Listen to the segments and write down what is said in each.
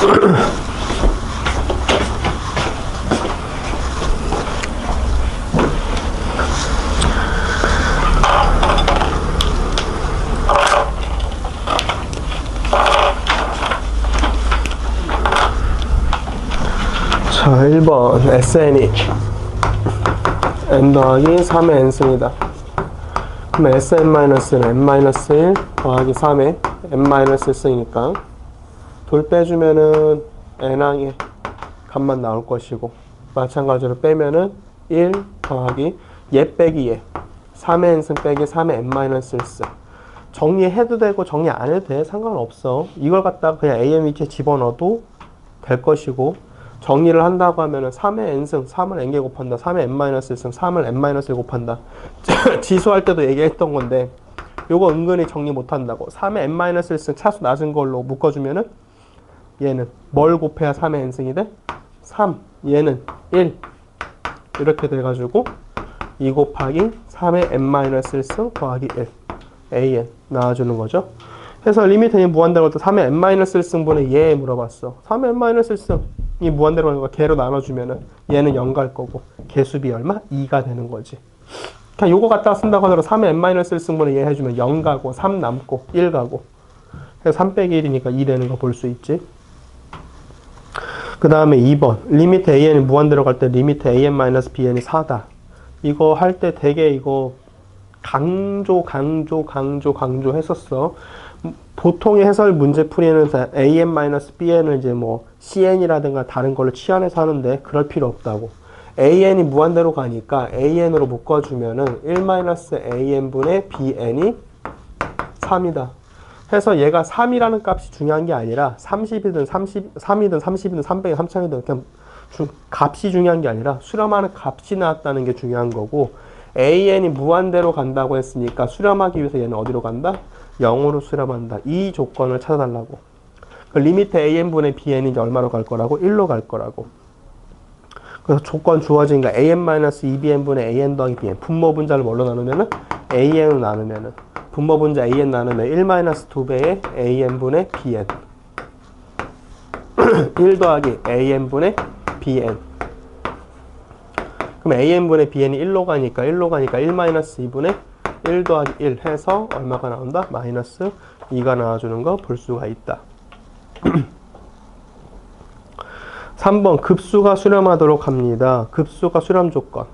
자, 1번 SN이 n 더하기 3의 n승이다. 그럼 SN-는 n-1 더하기 3의 n-1승이니까 둘 빼주면은 n항의 값만 나올 것이고, 마찬가지로 빼면은 1 더하기 얘 빼기 얘 3의 n승 빼기 3의 n-1승. 정리해도 되고 정리 안 해도 돼. 상관없어. 이걸 갖다가 그냥 am 위치에 집어넣어도 될 것이고, 정리를 한다고 하면은 3의 n승 3을 n개 곱한다. 3의 n-1승 3을 n-1 곱한다. 지수할 때도 얘기했던 건데 요거 은근히 정리 못 한다고. 3의 n-1승 차수 낮은 걸로 묶어주면은 얘는 뭘 곱해야 3의 n승이 돼? 3. 얘는 1. 이렇게 돼가지고 2 곱하기 3의 n-1승 더하기 1 an 나와주는 거죠. 그래서 리미트는 무한대로 3의 n-1승분의 얘 물어봤어. 3의 n-1승이 무한대로 가는 거 개로 나눠주면은 얘는 0 갈 거고 개수비 얼마? 2가 되는 거지. 그냥 요거 갖다가 쓴다고 하더라도 3의 n-1승분의 얘 해주면 0 가고 3 남고 1 가고, 그래서 3 빼기 1이니까 2 되는 거 볼 수 있지. 그 다음에 2번 리미트 an이 무한대로 갈 때 리미트 an-bn이 4다. 이거 할 때 되게 이거 강조 했었어. 보통의 해설 문제 풀이는 an-bn을 이제 뭐 cn이라든가 다른 걸로 치환해서 하는데 그럴 필요 없다고. an이 무한대로 가니까 an으로 묶어주면은 1-an분의 bn이 3이다. 해서 얘가 3이라는 값이 중요한 게 아니라 30이든 3이든 30이든 300이든 3000이든 그냥 값이 중요한 게 아니라 수렴하는 값이 나왔다는 게 중요한 거고, an이 무한대로 간다고 했으니까 수렴하기 위해서 얘는 어디로 간다? 0으로 수렴한다. 이 조건을 찾아달라고. 그 리미트 an분의 bn이 이제 얼마로 갈 거라고? 1로 갈 거라고. 그래서 조건 주어진 거 an-2bn분의 an 더하기 bn. 분모 분자를 뭘로 나누면은 an으로 나누면은 분모 분자 an 나누면 1-2배의 an분의 bn 1 더하기 an분의 bn. 그럼 an분의 bn이 1로 가니까 1-2분의 1 더하기 1 해서 얼마가 나온다? 마이너스 2가 나와주는 거 볼 수가 있다. 3번 급수가 수렴하도록 합니다. 급수가 수렴 조건.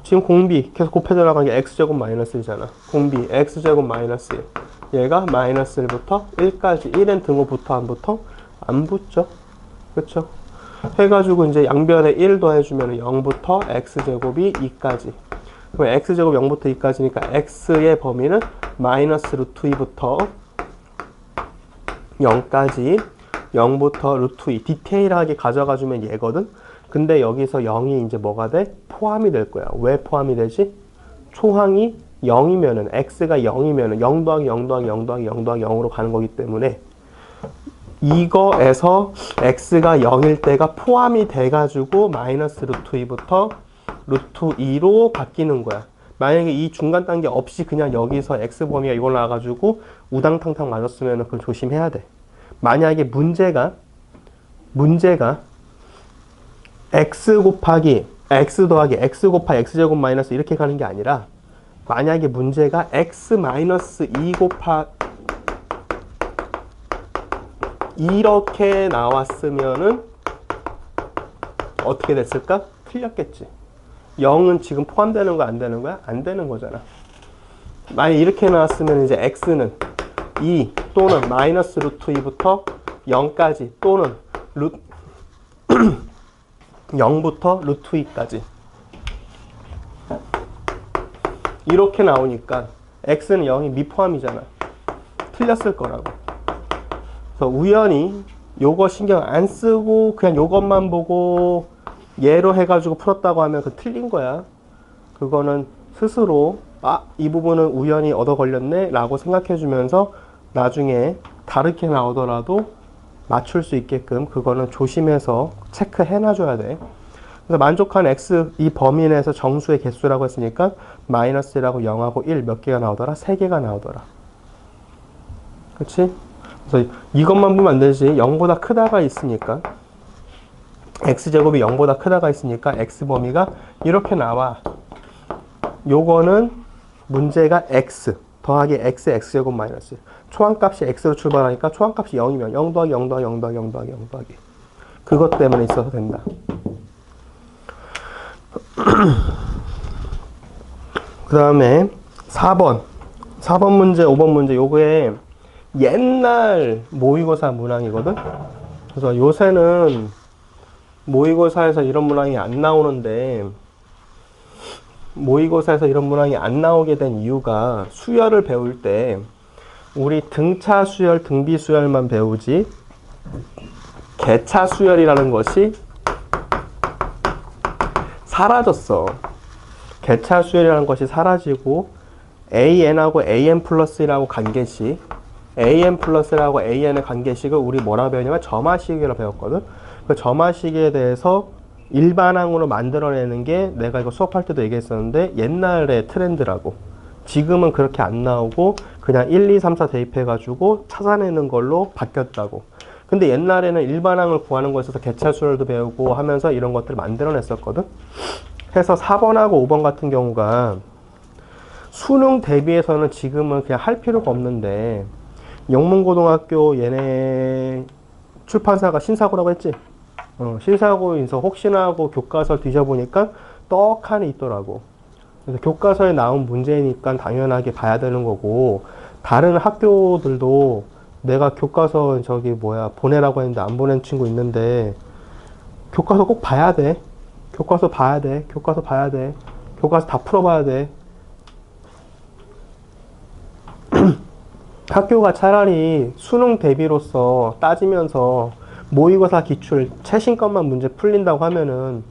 지금 공비 계속 곱해져 나가는 게 x제곱 마이너스 1이잖아. 공비 x제곱 마이너스 1. 얘가 마이너스 1부터 1까지 1엔 등호 붙어 안 붙어? 안 붙죠. 그쵸? 해가지고 이제 양변에 1 더해주면 0부터 x제곱이 2까지. 그럼 x제곱 0부터 2까지니까 x의 범위는 마이너스 루트 2부터 0까지 0부터 루트 2. 디테일하게 가져가주면 얘거든. 근데 여기서 0이 이제 뭐가 돼? 포함이 될 거야. 왜 포함이 되지? 초항이 0이면은 x가 0이면은 0 더하기 0 더하기 0 더하기 0 더하기 0으로 가는 거기 때문에 이거에서 x가 0일 때가 포함이 돼가지고 마이너스 루트 2부터 루트 2로 바뀌는 거야. 만약에 이 중간 단계 없이 그냥 여기서 x 범위가 이걸 나와가지고 우당탕탕 맞았으면 그걸 조심해야 돼. 만약에 문제가 x 곱하기 x 더하기 x 곱하기 x제곱 마이너스 이렇게 가는 게 아니라, 만약에 문제가 x 마이너스 2 곱하기 이렇게 나왔으면은 어떻게 됐을까? 틀렸겠지. 0은 지금 포함되는 거 안 되는 거야? 안 되는 거잖아. 만약 이렇게 나왔으면 이제 x는 2 또는 마이너스 루트 2부터 0까지 또는 0부터 루트 2까지 이렇게 나오니까 x는 0이 미포함이잖아. 틀렸을 거라고. 그래서 우연히 요거 신경 안 쓰고 그냥 요것만 보고 얘로 해가지고 풀었다고 하면 그 틀린 거야. 그거는 스스로 이 부분은 우연히 얻어 걸렸네 라고 생각해 주면서 나중에 다르게 나오더라도 맞출 수 있게끔 그거는 조심해서 체크해 놔줘야 돼. 그래서 만족한 x 이 범위 내에서 정수의 개수라고 했으니까 마이너스 1하고 0하고 1 몇 개가 나오더라? 3개가 나오더라. 그렇지? 그래서 이것만 보면 안 되지. 0보다 크다가 있으니까. x제곱이 0보다 크다가 있으니까 x 범위가 이렇게 나와. 요거는 문제가 x 더하기 x, x제곱 마이너스. 초항값이 x로 출발하니까 초항값이 0이면 0 더하기 0 더하기 0 더하기 0 더하기 0 더하기. 그것 때문에 있어서 된다. 그 다음에 4번 문제, 5번 문제. 요거에 옛날 모의고사 문항이거든? 그래서 요새는 모의고사에서 이런 문항이 안 나오는데, 모의고사에서 이런 문항이 안 나오게 된 이유가 수열을 배울 때 우리 등차 수열, 등비 수열만 배우지 개차 수열이라는 것이 사라졌어. 개차 수열이라는 것이 사라지고 AN하고 AN 플러스라고 관계식, AN 플러스라고 AN의 관계식을 우리 뭐라고 배우냐면 점화식이라고 배웠거든. 그 점화식에 대해서 일반항으로 만들어내는 게 내가 이거 수업할 때도 얘기했었는데 옛날의 트렌드라고. 지금은 그렇게 안 나오고 그냥 1, 2, 3, 4 대입해가지고 찾아내는 걸로 바뀌었다고. 근데 옛날에는 일반항을 구하는 거에 있어서 개차수열도 배우고 하면서 이런 것들을 만들어냈었거든. 해서 4번하고 5번 같은 경우가 수능 대비해서는 지금은 그냥 할 필요가 없는데, 영문고등학교 얘네 출판사가 신사고라고 했지? 신사고인서 혹시나 하고 교과서 뒤져보니까 떡하니 있더라고. 그래서 교과서에 나온 문제니까 당연하게 봐야 되는 거고, 다른 학교들도 내가 교과서 보내라고 했는데 안 보낸 친구 있는데, 교과서 꼭 봐야 돼. 교과서 봐야 돼. 교과서 봐야 돼. 교과서 다 풀어봐야 돼. 학교가 차라리 수능 대비로서 따지면서 모의고사 기출 최신 것만 문제 풀린다고 하면은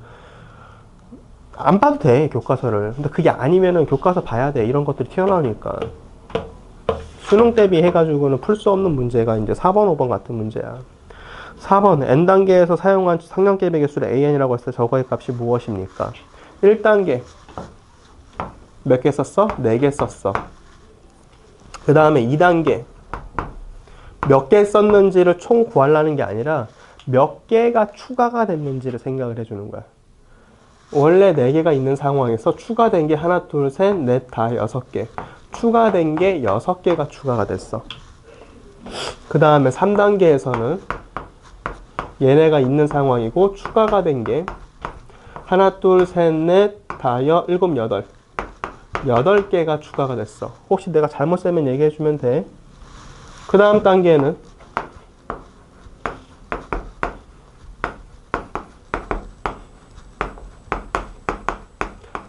안 봐도 돼, 교과서를. 근데 그게 아니면은 교과서 봐야 돼. 이런 것들이 튀어나오니까. 수능 대비 해가지고는 풀 수 없는 문제가 이제 4번, 5번 같은 문제야. 4번, n단계에서 사용한 상량계획 개수를 an이라고 했을 때 저거의 값이 무엇입니까? 1단계 몇 개 썼어? 4개 썼어. 그 다음에 2단계 몇 개 썼는지를 총 구하려는 게 아니라 몇 개가 추가가 됐는지를 생각을 해주는 거야. 원래 4개가 있는 상황에서 추가된 게 하나, 둘, 셋, 넷, 다 6개. 추가된 게 6개가 추가가 됐어. 그 다음에 3단계에서는 얘네가 있는 상황이고 추가가 된 게 하나, 둘, 셋, 넷, 다여, 7, 8. 8개가 추가가 됐어. 혹시 내가 잘못 세면 얘기해주면 돼. 그 다음 단계는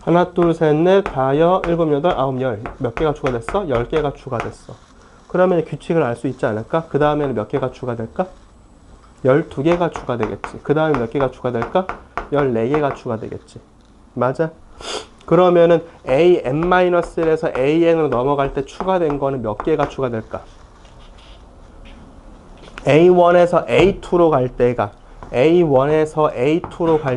하나, 둘, 셋, 넷, 다여, 7, 8, 9, 10. 몇 개가 추가됐어? 10개가 추가됐어. 그러면 규칙을 알 수 있지 않을까? 그 다음에는 몇 개가 추가될까? 12개가 추가되겠지. 그 다음에 몇 개가 추가될까? 14개가 추가되겠지. 맞아? 그러면은 an-1에서 an으로 넘어갈 때 추가된 거는 몇 개가 추가될까? a1에서 a2로 갈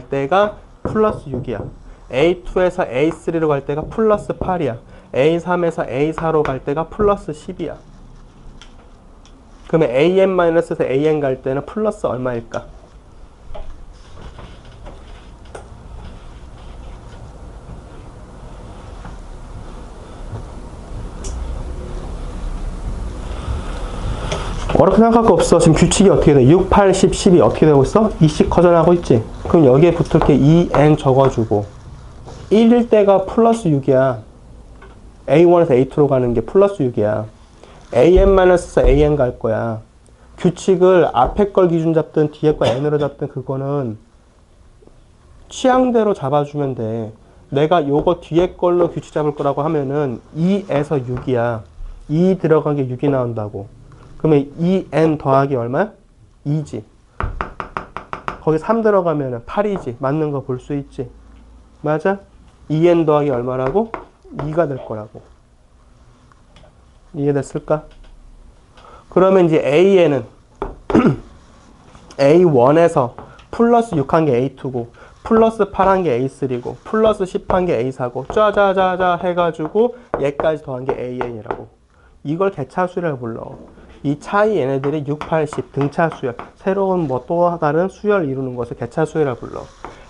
때가 플러스 6이야. a2에서 a3로 갈 때가 플러스 8이야. a3에서 a4로 갈 때가 플러스 10이야. 그러면 an-에서 an 갈 때는 플러스 얼마일까? 어렵게 생각할 거 없어. 지금 규칙이 어떻게 돼? 6, 8, 10, 12 어떻게 되고 있어? 2씩 커져나가고 있지? 그럼 여기에 붙을 게 2n 적어주고 1일 때가 플러스 6이야. a1에서 a2로 가는 게 플러스 6이야. an-에서 an 갈 거야. 규칙을 앞에 걸 기준 잡든 뒤에 거 n으로 잡든 그거는 취향대로 잡아주면 돼. 내가 요거 뒤에 걸로 규칙 잡을 거라고 하면은 2에서 6이야. 2 들어간 게 6이 나온다고. 그러면 2n 더하기 얼마야? 2지. 거기 3 들어가면 8이지. 맞는 거 볼 수 있지. 맞아? 2n 더하기 얼마라고? 2가 될 거라고. 이해됐을까? 그러면 이제 A에는 A1에서 플러스 6한 게 A2고 플러스 8한 게 A3고 플러스 10한 게 A4고 짜자자자 해가지고 얘까지 더한 게 AN이라고. 이걸 개차수라고 불러. 이 차이 얘네들이 6, 8, 10 등차 수열, 새로운 뭐 또 다른 수열을 이루는 것을 개차 수열이라고 불러.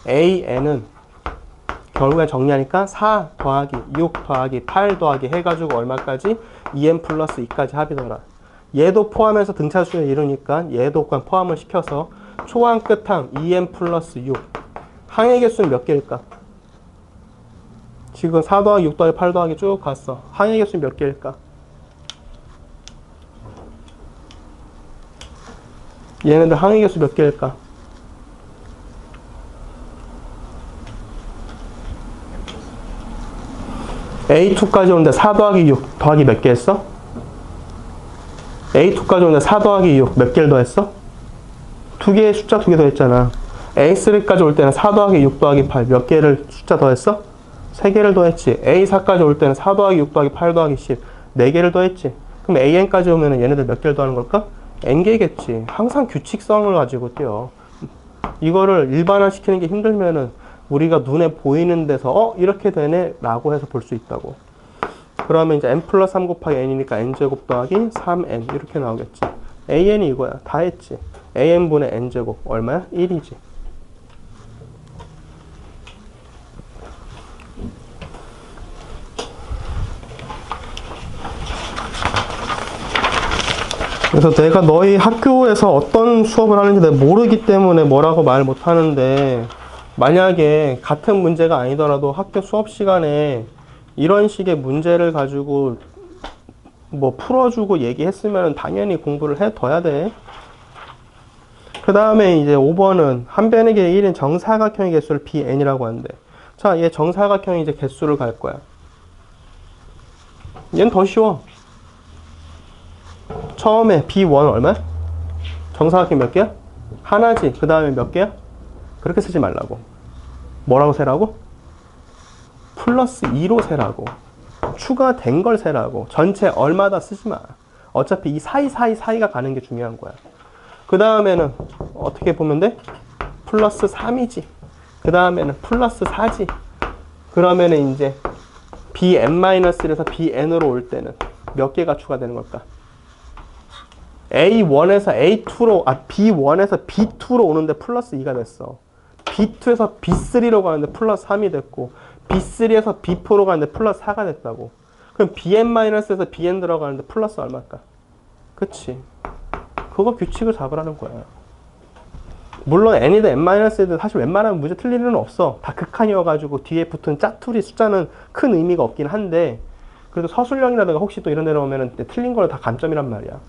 AN은 결국에 정리하니까 4 더하기 6 더하기 8 더하기 해가지고 얼마까지? 2n 플러스 2까지 합이더라. 얘도 포함해서 등차 수열 이루니까 얘도 그냥 포함을 시켜서 초항 끝항 2n 플러스 6. 항의 개수는 몇 개일까? 지금 4 더하기 6 더하기 8 더하기 쭉 갔어. 항의 개수는 몇 개일까? 얘네들 항의 개수 몇 개일까? A2까지 오는데 4 더하기 6 더하기 몇 개 했어? A2까지 오는데 4 더하기 6 몇 개를 더했어? 두 개의 숫자 2개 더했잖아. A3까지 올 때는 4 더하기 6 더하기 8 몇 개를 숫자 더했어? 3개를 더했지. A4까지 올 때는 4 더하기 6 더하기 8 더하기 10 4개를 더했지. 그럼 AN까지 오면 얘네들 몇 개를 더하는 걸까? N개겠지. 항상 규칙성을 가지고 뛰어. 이거를 일반화 시키는 게 힘들면은 우리가 눈에 보이는 데서 이렇게 되네 라고 해서 볼 수 있다고. 그러면 이제 n 플러스 3 곱하기 n이니까 n제곱 더하기 3n 이렇게 나오겠지. an이 이거야. 다 했지. an분의 n제곱 얼마야? 1이지. 그래서 내가 너희 학교에서 어떤 수업을 하는지 내가 모르기 때문에 뭐라고 말 못하는데, 만약에 같은 문제가 아니더라도 학교 수업 시간에 이런 식의 문제를 가지고 뭐 풀어주고 얘기했으면 당연히 공부를 해둬야 돼. 그 다음에 이제 5번은 한 변의 길이 1인 정사각형의 개수를 bn이라고 하는데, 자, 얘 정사각형이 이제 개수를 갈 거야. 얘는 더 쉬워. 처음에 b1 얼마야? 정사각형 몇 개야? 하나지. 그 다음에 몇 개야? 그렇게 쓰지 말라고. 뭐라고 세라고? 플러스 2로 세라고. 추가된 걸 세라고. 전체 얼마다 쓰지 마. 어차피 이 사이가 가는 게 중요한 거야. 그 다음에는 어떻게 보면 돼? 플러스 3이지. 그 다음에는 플러스 4지. 그러면은 이제 bn-1에서 bn으로 올 때는 몇 개가 추가되는 걸까? A1에서 A2로, B1에서 B2로 오는데 플러스 2가 됐어. B2에서 B3로 가는데 플러스 3이 됐고, B3에서 B4로 가는데 플러스 4가 됐다고. 그럼 Bn-에서 Bn 들어가는데 플러스 얼마일까? 그치. 그거 규칙을 잡으라는 거야. 물론 n이든 n-이든 사실 웬만하면 문제 틀릴 일은 없어. 다 극한이어가지고 뒤에 붙은 짜투리 숫자는 큰 의미가 없긴 한데, 그래도 서술형이라든가 혹시 또 이런 데 나오면은 틀린 거는 다 감점이란 말이야.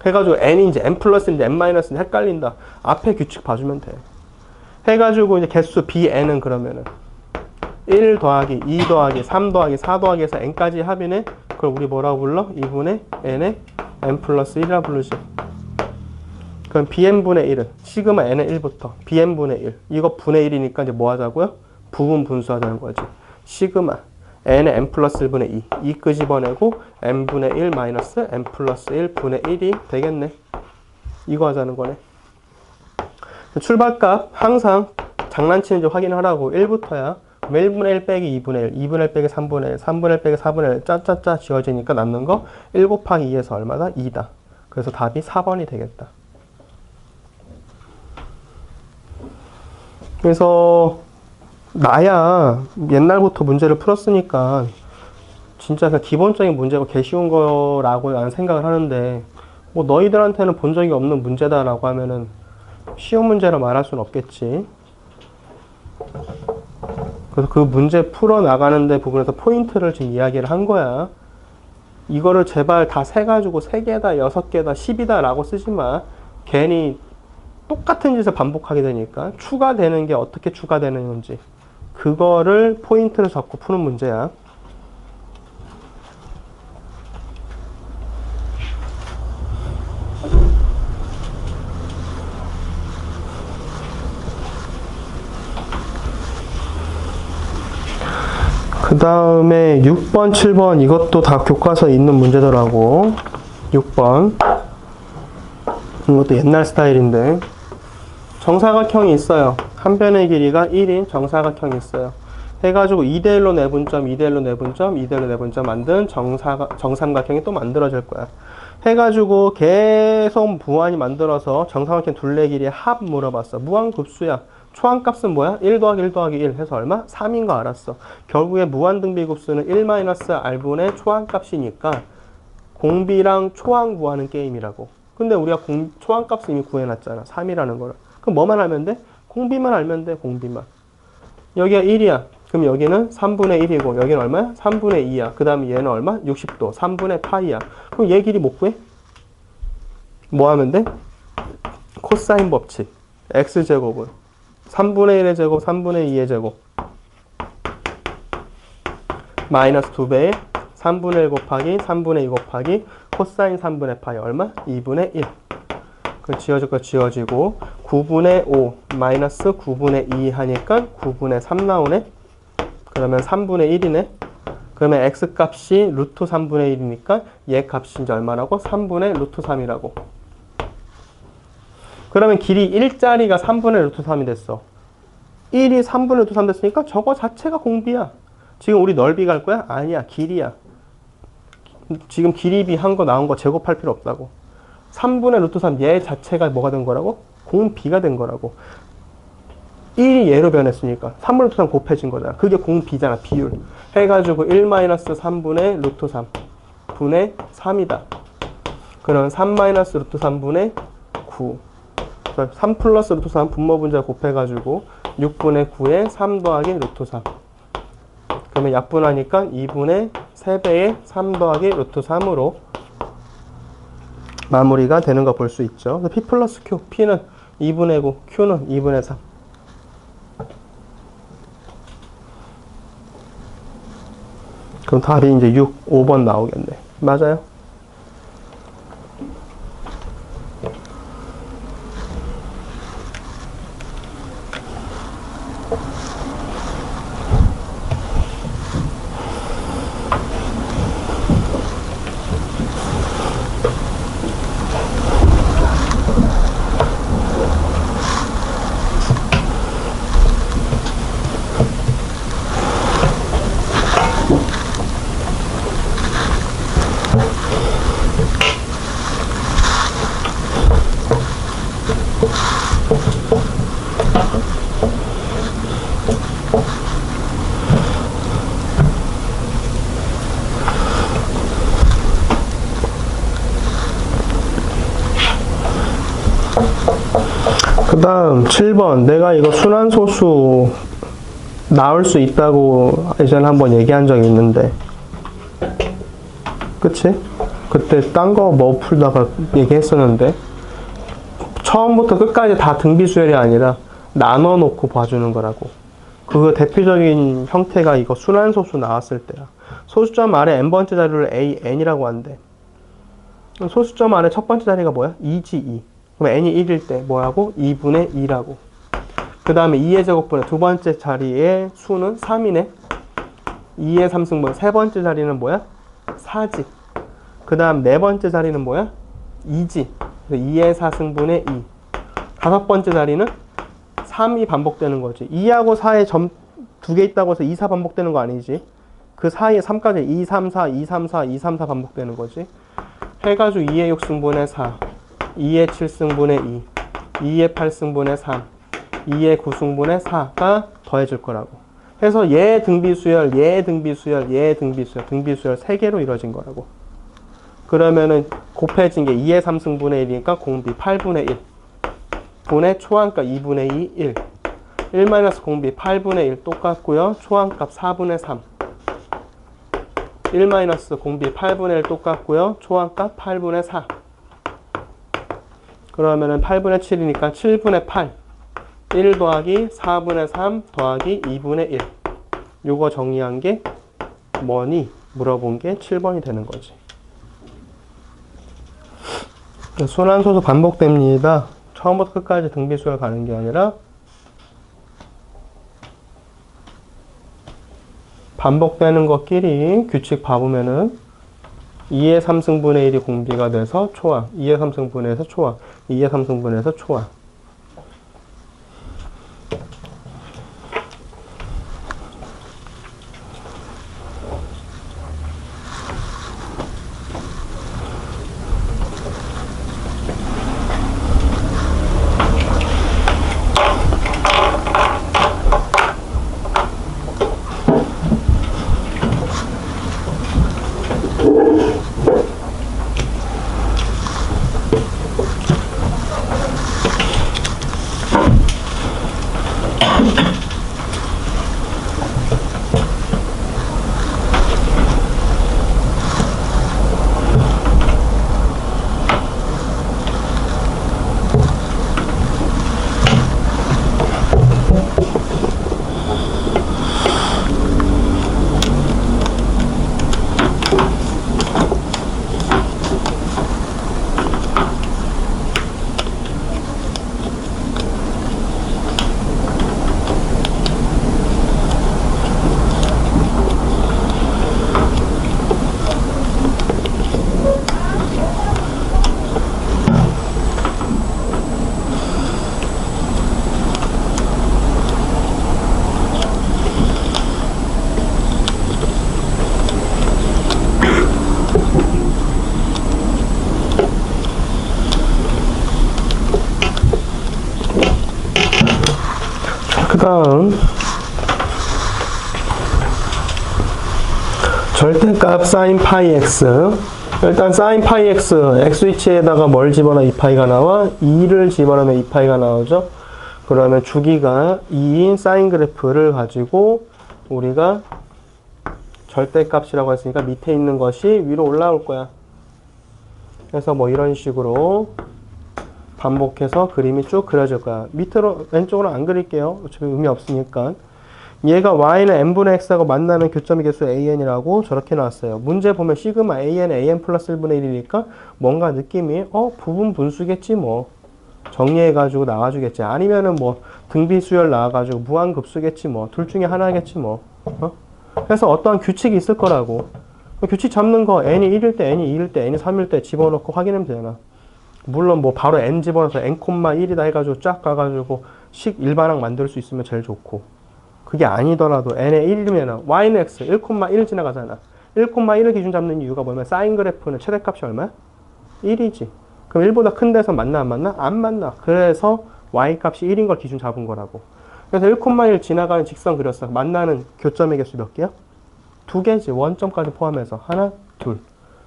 해가지고 n이 이제 n 플러스인지 n-인지 헷갈린다. 앞에 규칙 봐주면 돼. 해가지고 이제 개수 bn은 그러면은 1 더하기 2 더하기 3 더하기 4 더하기 해서 n까지 합이네. 그걸 우리 뭐라고 불러? 2분의 n의 n 플러스 1이라 부르지. 그럼 bn분의 1은 시그마 n의 1부터 bn분의 1 이거 분의 1이니까 이제 뭐 하자고요? 부분 분수하자는 거지. 시그마 n의 n 플러스 1분의 2 끄집어내고 n분의 1 마이너스 n 플러스 1분의 1이 되겠네. 이거 하자는 거네. 출발값 항상 장난치는지 확인하라고. 1부터야. 1분의 1 빼기 2분의 1, 2분의 1 빼기 3분의 1, 3분의 1 빼기 4분의 1 짜짜짜 지워지니까 남는 거 1 곱하기 2에서 얼마다? 2다. 그래서 답이 4번이 되겠다. 그래서 나야 옛날부터 문제를 풀었으니까 진짜 그냥 기본적인 문제가 개 쉬운 거라고 나는 생각을 하는데, 뭐 너희들한테는 본 적이 없는 문제다라고 하면은 쉬운 문제라 말할 수는 없겠지. 그래서 그 문제 풀어나가는데 부분에서 포인트를 지금 이야기를 한 거야. 이거를 제발 다 세가지고 3개다, 6개다, 10이다 라고 쓰지 마. 괜히 똑같은 짓을 반복하게 되니까 추가되는 게 어떻게 추가되는 건지 그거를 포인트를 잡고 푸는 문제야. 그 다음에 6번, 7번 이것도 다 교과서에 있는 문제더라고. 6번 이것도 옛날 스타일인데, 정사각형이 있어요. 한 변의 길이가 1인 정사각형이 있어요. 해가지고 2대1로 내분점, 2대1로 내분점, 2대1로 내분점 만든 정삼각형이 또 만들어질 거야. 해가지고 계속 무한히 만들어서 정사각형 둘레 길이의 합 물어봤어. 무한급수야. 초항값은 뭐야? 1 더하기 1 더하기 1 해서 얼마? 3인 거 알았어. 결국에 무한등비급수는 1-r분의 초항값이니까 공비랑 초항 구하는 게임이라고. 근데 우리가 초항값을 이미 구해놨잖아. 3이라는 거를. 그럼 뭐만 알면 돼? 공비만 알면 돼. 공비만. 여기가 1이야. 그럼 여기는 3분의 1이고 여기는 얼마야? 3분의 2야. 그 다음에 얘는 얼마? 60도. 3분의 파이야. 그럼 얘 길이 못 구해? 뭐 하면 돼? 코사인 법칙. x제곱은 3분의 1의 제곱, 3분의 2의 제곱 마이너스 2배에 3분의 1 곱하기 3분의 2 곱하기 코사인 3분의 파이 얼마? 2분의 1. 그 지워질 거 지워지고 9분의 5 마이너스 9분의 2 하니까 9분의 3 나오네. 그러면 3분의 1이네. 그러면 x값이 루트 3분의 1이니까 얘 값이 이제 얼마라고? 3분의 루트 3이라고. 그러면 길이 1짜리가 3분의 루트 3이 됐어. 1이 3분의 루트 3 됐으니까 저거 자체가 공비야. 지금 우리 넓이 갈 거야? 아니야. 길이야. 지금 길이비 한 거 나온 거 제곱할 필요 없다고. 3분의 루트 3 얘 자체가 뭐가 된 거라고? 공비가 된 거라고. 1이 얘로 변했으니까 3분의 루트 3 곱해진 거잖아. 그게 공비잖아. 비율. 해가지고 1-3분의 루트 3 분의 3이다. 그럼 3-루트 3분의 9. 3 플러스 루트 3 분모분자 곱해가지고 6분의 9에 3 더하기 루트 3. 그러면 약분하니까 2분의 3배의 3 더하기 루트 3으로 마무리가 되는 거 볼 수 있죠. P 플러스 Q. P는 2분의 9, Q는 2분의 3. 그럼 답이 이제 6, 5번 나오겠네. 맞아요? 그 다음 7번 내가 이거 순환소수 나올 수 있다고 예전에 한번 얘기한 적이 있는데 그치? 그때 딴 거 뭐 풀다가 얘기했었는데 처음부터 끝까지 다 등비수열이 아니라 나눠 놓고 봐주는 거라고. 그 대표적인 형태가 이거 순환소수 나왔을 때야. 소수점 아래 n번째 자리를 n이라고 한대. 소수점 아래 첫 번째 자리가 뭐야? 2지 2. 그럼 n이 1일 때 뭐라고? 2분의 2라고. 그 다음에 2의 제곱분의 두 번째 자리의 수는 3이네. 2의 3승분 세 번째 자리는 뭐야? 4지. 그 다음 네 번째 자리는 뭐야? 2지. 2의 4승분의 2. 다섯 번째 자리는 3이 반복되는 거지. 2하고 4에 점 두 개 있다고 해서 2, 4 반복되는 거 아니지. 그 사이에 3까지 2, 3, 4, 2, 3, 4, 2, 3, 4 반복되는 거지. 해가지고 2의 6승분의 4, 2의 7승분의 2, 2의 8승분의 3, 2의 9승분의 4가 더해질 거라고. 해서 얘 등비수열, 얘 등비수열, 얘 등비수열, 등비수열 3개로 이루어진 거라고. 그러면은 곱해진 게 2의 3승분의 1이니까 공비 8분의 1 분의 초항값 2분의 2, 1 1 공비 8분의 1 똑같고요. 초항값 4분의 3 1 공비 8분의 1 똑같고요. 초항값 8분의 4 그러면은 8분의 7이니까 7분의 8 1 더하기 4분의 3 더하기 2분의 1 요거 정리한 게 뭐니? 물어본 게 7번이 되는 거지. 순환소수 반복됩니다. 처음부터 끝까지 등비수열 가는 게 아니라 반복되는 것끼리 규칙 봐보면은 2의 3승분의 1이 공비가 돼서 초항, 2의 3승분의 1에서 초항, 2의 3승분의 1에서 초항. 다음 절대값 sin 파이 x. 일단 sin 파이 x, x위치에다가 뭘 집어넣으면 2파이가 나와? 2를 집어넣으면 2파이가 나오죠. 그러면 주기가 2인 사인 그래프를 가지고 우리가 절대값이라고 했으니까 밑에 있는 것이 위로 올라올 거야. 그래서 뭐 이런 식으로 반복해서 그림이 쭉 그려질 거야. 밑으로 왼쪽으로 안 그릴게요. 어차피 의미 없으니까. 얘가 y는 n분의 x하고 만나는 교점의 개수 an이라고 저렇게 나왔어요. 문제 보면 시그마 an, an 플러스 1분의 1이니까 뭔가 느낌이 부분 분수겠지 뭐. 정리해가지고 나와주겠지. 아니면은 뭐 등비수열 나와가지고 무한급수겠지 뭐. 둘 중에 하나겠지 뭐. 그래서 어떠한 규칙이 있을 거라고. 규칙 잡는 거 n이 1일 때, n이 2일 때, n이 3일 때 집어넣고 확인하면 되잖아. 물론 뭐 바로 n 집어넣어서 n,1이다 해가지고 쫙 가가지고 식 일반항 만들 수 있으면 제일 좋고. 그게 아니더라도 n의 1이면 y는 x 1,1 지나가잖아. 1,1을 기준 잡는 이유가 뭐냐면 사인 그래프는 최대값이 얼마야? 1이지. 그럼 1보다 큰 데서 만나 안 만나? 안 만나. 그래서 y값이 1인 걸 기준 잡은 거라고. 그래서 1,1 지나가는 직선 그렸어. 만나는 교점의 개수 몇 개야? 2개지. 원점까지 포함해서. 하나, 둘.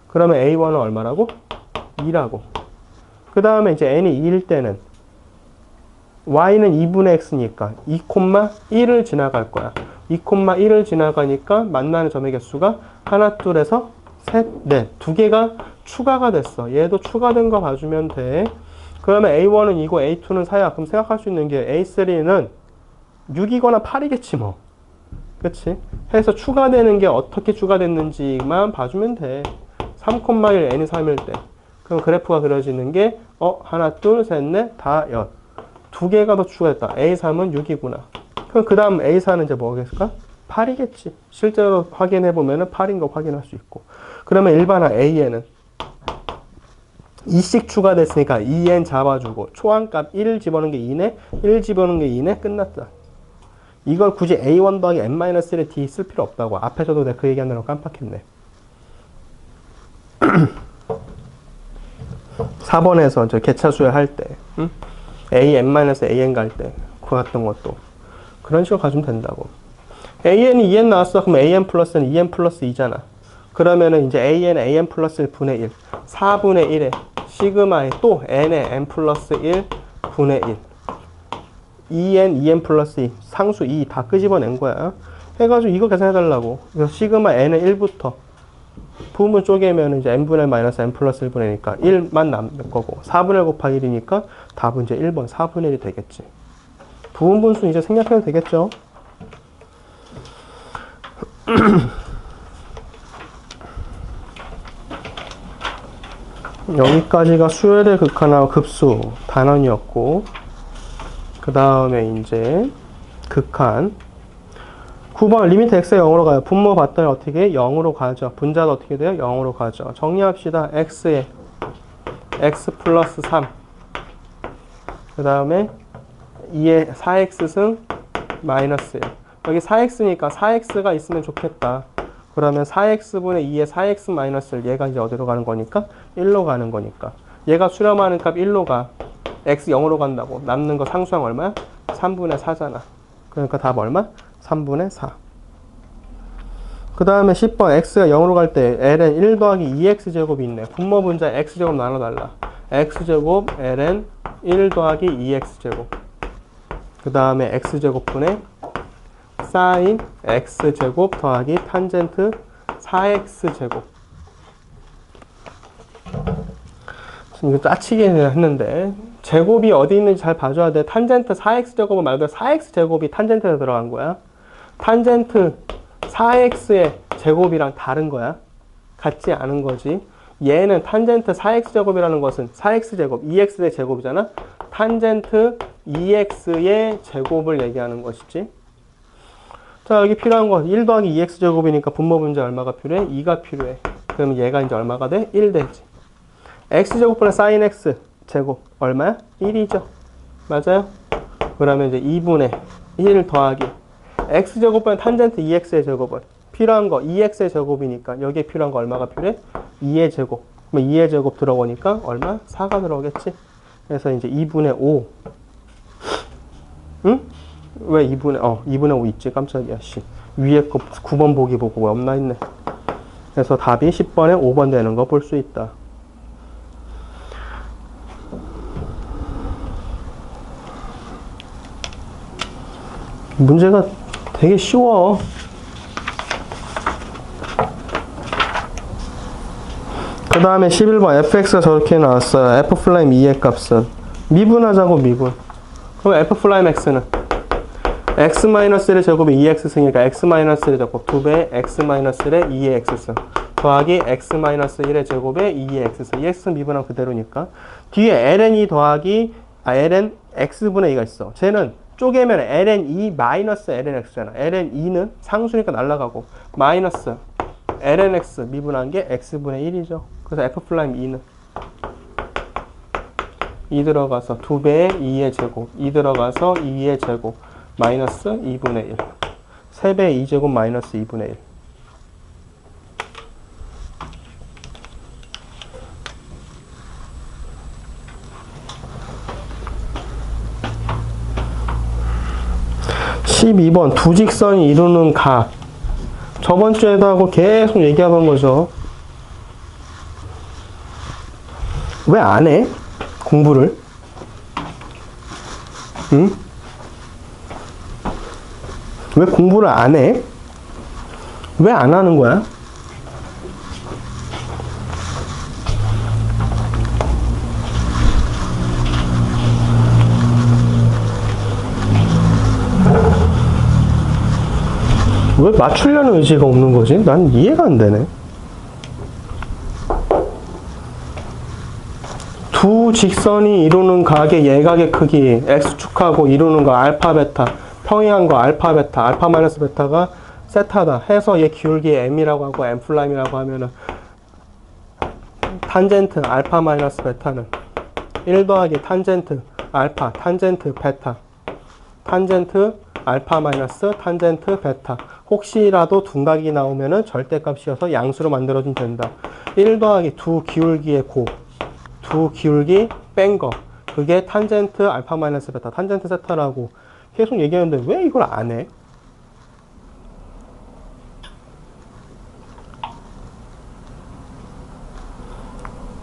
그러면 a1은 얼마라고? 2라고. 그 다음에 이제 n이 2일 때는 y는 2분의 x니까 2,1을 지나갈 거야. 2,1을 지나가니까 만나는 점의 개수가 하나, 둘에서 셋, 넷. 두 개가 추가가 됐어. 얘도 추가된 거 봐주면 돼. 그러면 A1은 2고 A2는 4야. 그럼 생각할 수 있는 게 A3는 6이거나 8이겠지 뭐. 그치? 해서 추가되는 게 어떻게 추가됐는지만 봐주면 돼. 3,1 n이 3일 때. 그럼 그래프가 그려지는 게 하나, 둘, 셋, 넷, 다 연. 두 개가 더 추가했다. A3은 6이구나. 그럼 그 다음 A4는 이제 뭐겠을까? 8이겠지. 실제로 확인해보면 8인 거 확인할 수 있고. 그러면 일반항 AN은 2씩 추가됐으니까 2n 잡아주고 초항값 1 집어넣은 게 2네? 1 집어넣은 게 2네? 끝났다. 이걸 굳이 A1 더하기 n-1의 D 쓸 필요 없다고. 앞에서도 내가 그 얘기하느라고 깜빡했네. 4번에서 저 개차수열 할 때 응? an-an 갈 때 구했던 것도 그런 식으로 가주면 된다고. an이 2n 나왔어. 그럼 an 플러스는 2n 플러스 2잖아. 그러면은 이제 an 플러스 1분의 1 4분의 1에 시그마에 또 n의 n 플러스 1 분의 1 2n 플러스 2 상수 2 다 끄집어낸 거야. 해가지고 이거 계산해달라고. 그래서 시그마 n의 1부터 부분 쪼개면 이제 n분의 1 마이너스 n 플러스 1분의니까 1만 남을 거고 4분의 1 곱하기 1이니까 답은 이제 1번 4분의 1이 되겠지. 부분 분수 이제 생략해도 되겠죠. 여기까지가 수열의 극한하고 급수 단원이었고, 그 다음에 이제 극한 9번 리미트 x가 0으로 가요. 분모 봤더니 어떻게 0으로 가죠. 분자도 어떻게 돼요? 0으로 가죠. 정리합시다. x에 x 플러스 3 그 다음에 2에 4x승 마이너스 1 여기 4x니까 4x가 있으면 좋겠다. 그러면 4x분의 2에 4x 마이너스 1 얘가 이제 어디로 가는 거니까? 1로 가는 거니까 얘가 수렴하는 값 1로 가. x 0으로 간다고. 남는 거 상수항 얼마야? 3분의 4잖아. 그러니까 답 얼마? 3분의 4. 그 다음에 10번 x가 0으로 갈 때 ln 1 더하기 2x제곱이 있네. 분모 분자 x제곱 나눠달라. x제곱 ln 1 더하기 2x제곱 그 다음에 x제곱분의 sin x제곱 더하기 탄젠트 4x제곱. 이거 짜치게 했는데 제곱이 어디 있는지 잘 봐줘야 돼. 탄젠트 4x제곱은 말 그대로 4x제곱이 탄젠트에 들어간 거야. 탄젠트 4x의 제곱이랑 다른 거야. 같지 않은 거지. 얘는 탄젠트 4x제곱이라는 것은 4x제곱, 2x의 제곱이잖아. 탄젠트 2x의 제곱을 얘기하는 것이지. 자, 여기 필요한 거 1 더하기 2x제곱이니까 분모 분자 얼마가 필요해? 2가 필요해. 그럼 얘가 이제 얼마가 돼? 1 되지. x제곱분의 sin x 제곱 얼마야? 1이죠. 맞아요? 그러면 이제 2분의 1 더하기 x제곱분의 탄젠트 2x의 제곱은 필요한 거 2x의 제곱이니까 여기에 필요한 거 얼마가 필요해? 2의 제곱. 그럼 2의 제곱 들어오니까 얼마? 4가 들어오겠지. 그래서 이제 2분의 5 응? 왜 2분의 5 있지? 깜짝이야, 씨. 위에 거 9번 보기 보고 왜 없나 했네. 그래서 답이 10번에 5번 되는 거 볼 수 있다. 문제가 되게 쉬워. 그 다음에 11번 fx가 저렇게 나왔어요. f'2의 값은 미분하자고 미분. 그럼 f'(x는 x-1의 제곱이 2x승이니까 x-1의 제곱 2배 x-1의 2의 x승 더하기 x-1의 제곱에 2의 x승. 이 x승 미분하면 그대로니까 뒤에 ln이 더하기 ln x분의 2가 있어. 쟤는 쪼개면 ln2 마이너스 lnx잖아. ln2는 상수니까 날라가고 마이너스 lnx 미분한 게 x분의 1이죠. 그래서 f'2는 2 들어가서 2배의 2의 제곱 2 들어가서 2의 제곱 마이너스 2분의 1 3배의 2제곱 마이너스 2분의 1 12번 두 직선이 이루는 각. 저번 주에도 하고 계속 얘기하던 거죠. 왜 안 해? 공부를? 응? 왜 공부를 안 해? 왜 안 하는 거야? 왜 맞추려는 의지가 없는 거지? 난 이해가 안 되네. 두 직선이 이루는 각의 예각의 크기 x축하고 이루는 거 알파 베타 평행한 거 알파 베타 알파 마이너스 베타가 세타다 해서 얘 기울기 m이라고 하고 m'이라고 하면은 탄젠트 알파 마이너스 베타는 1 더하기 탄젠트 알파 탄젠트 베타 탄젠트 알파 마이너스 탄젠트 베타. 혹시라도 둔각이 나오면은 절대값이어서 양수로 만들어주면 된다. 1 더하기 두 기울기의 두 기울기 뺀 거. 그게 탄젠트 알파 마이너스 베타, 탄젠트 세타라고 계속 얘기하는데 왜 이걸 안 해?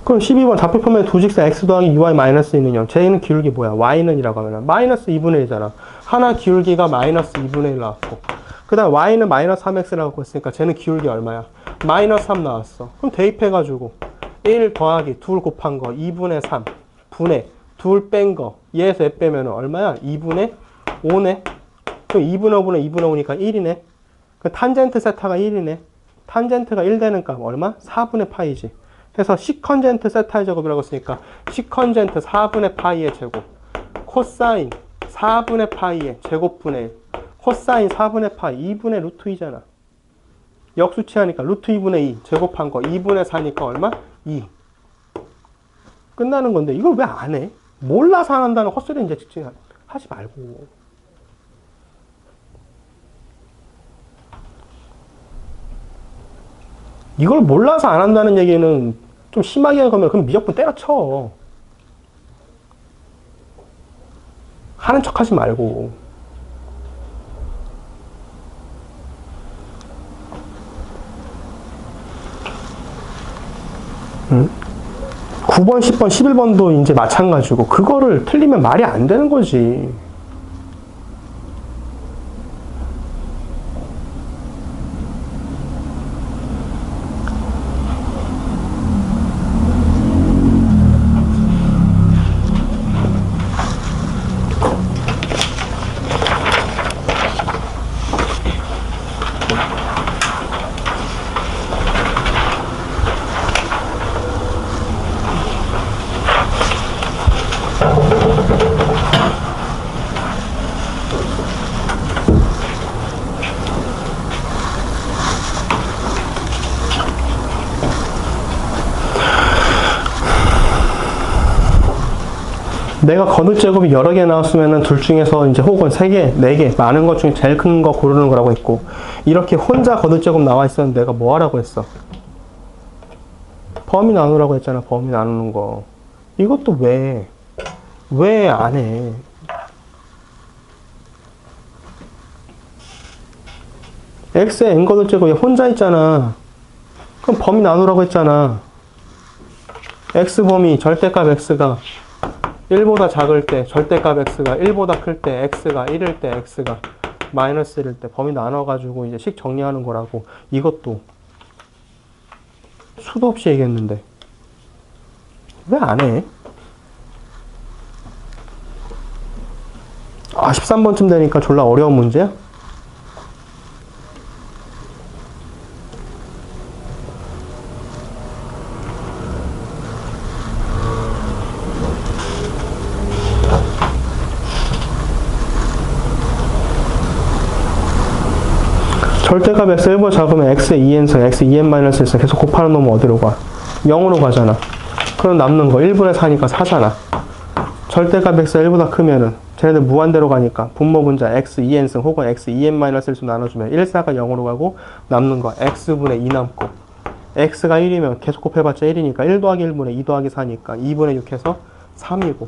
그럼 12번 좌표표면에 두 직선 x 더하기 2y 마이너스 2는 0. 쟤는 기울기 뭐야? y는 이라고 하면 마이너스 2분의 1이잖아. 하나 기울기가 마이너스 2분의 1 나왔고 그 다음 y는 마이너스 3x라고 했으니까 쟤는 기울기 얼마야? 마이너스 3 나왔어. 그럼 대입해가지고 1 더하기 둘 곱한 거 2분의 3 분의 둘 뺀 거 얘에서 얘 빼면 얼마야? 2분의 5네. 그럼 2분의 5분의 2분의 5니까 1이네. 그 탄젠트 세타가 1이네. 탄젠트가 1 되는 값 얼마? 4분의 파이지. 해서 시컨젠트 세타의 제곱이라고 했으니까 시컨젠트 4분의 파이의 제곱 코사인 4분의 파이의 제곱분의 1 코사인 4분의 파이 2분의 루트 2잖아. 역수치하니까 루트 2분의 2 제곱한 거 2분의 4니까 얼마? 2 끝나는 건데 이걸 왜 안 해? 몰라서 안 한다는 헛소리 이제 하지 말고. 이걸 몰라서 안 한다는 얘기는 좀 심하게 하면 그럼 미적분 때려쳐. 하는 척 하지 말고. 응? 9번, 10번, 11번도 이제 마찬가지고 그거를 틀리면 말이 안 되는 거지. 내가 거듭 제곱이 여러 개 나왔으면은 둘 중에서 이제 혹은 3개, 4개, 많은 것 중에 제일 큰 거 고르는 거라고 했고, 이렇게 혼자 거듭 제곱 나와 있었는데 내가 뭐 하라고 했어? 범위 나누라고 했잖아, 범위 나누는 거. 이것도 왜 안 해? x의 n거듭 제곱 얘 혼자 있잖아. 그럼 범위 나누라고 했잖아. x 범위 절대값 x가 1보다 작을 때, 절대값 x가 1보다 클 때, x가 1일 때, x가 마이너스 1일 때 범위 나눠가지고 이제 식 정리하는 거라고. 이것도 수도 없이 얘기했는데 왜 안 해? 13번쯤 되니까 졸라 어려운 문제야? 절대값 x 1보다 작으면 x의 2n승, x 2n-1승 계속 곱하는 놈은 어디로 가? 0으로 가잖아. 그럼 남는 거 1분의 4니까 4잖아. 절대값 x가 1보다 크면은 쟤네들 무한대로 가니까 분모분자 x 2n승 혹은 x 2n-1승 나눠주면 1, 4가 0으로 가고 남는 거 x분의 2 남고 x가 1이면 계속 곱해봤자 1이니까 1 더하기 1분의 2 더하기 4니까 2분의 6 해서 3이고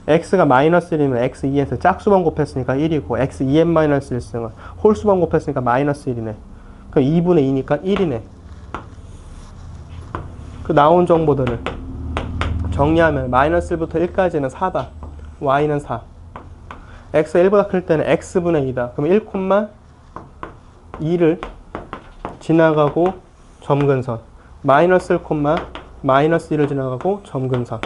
x가 마이너스 1이면 x 2n승 짝수번 곱했으니까 1이고 x 2n-1승은 홀수번 곱했으니까 마이너스 1이네. 그럼 2분의 2니까 1이네. 그 나온 정보들을 정리하면 마이너스 1부터 1까지는 4다. y는 4. x가 1보다 클 때는 x분의 2다. 그럼 1,2를 지나가고 점근선. 마이너스 1, 마이너스 1을 지나가고 점근선.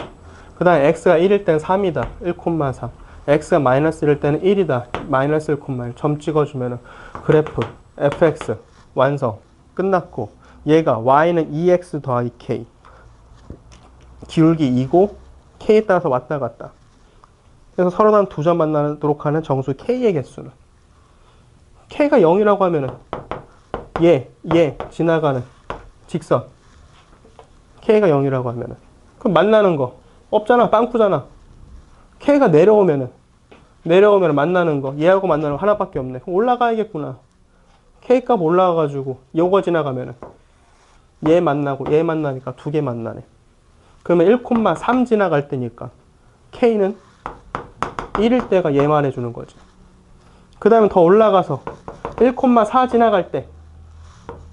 그 다음에 x가 1일 때는 3이다. 1,3. x가 마이너스 1일 때는 1이다. 마이너스 1,1. 점 찍어주면 그래프 fx 완성. 끝났고 얘가 y는 2x 더하기 k. 기울기 2고 k에 따라서 왔다 갔다. 그래서 서로 단 두 점 만나도록 하는 정수 k의 개수는 k가 0이라고 하면은 얘 지나가는 직선 k가 0이라고 하면은 그럼 만나는 거 없잖아. 빵꾸잖아. k가 내려오면은 만나는 거 얘하고 만나는 거 하나밖에 없네. 그럼 올라가야겠구나. k값 올라가가지고 요거 지나가면은 얘 만나니까 두 개 만나네. 그러면 1,3 지나갈 때니까 k는 1일 때가 얘만 해주는 거지. 그 다음에 더 올라가서 1,4 지나갈 때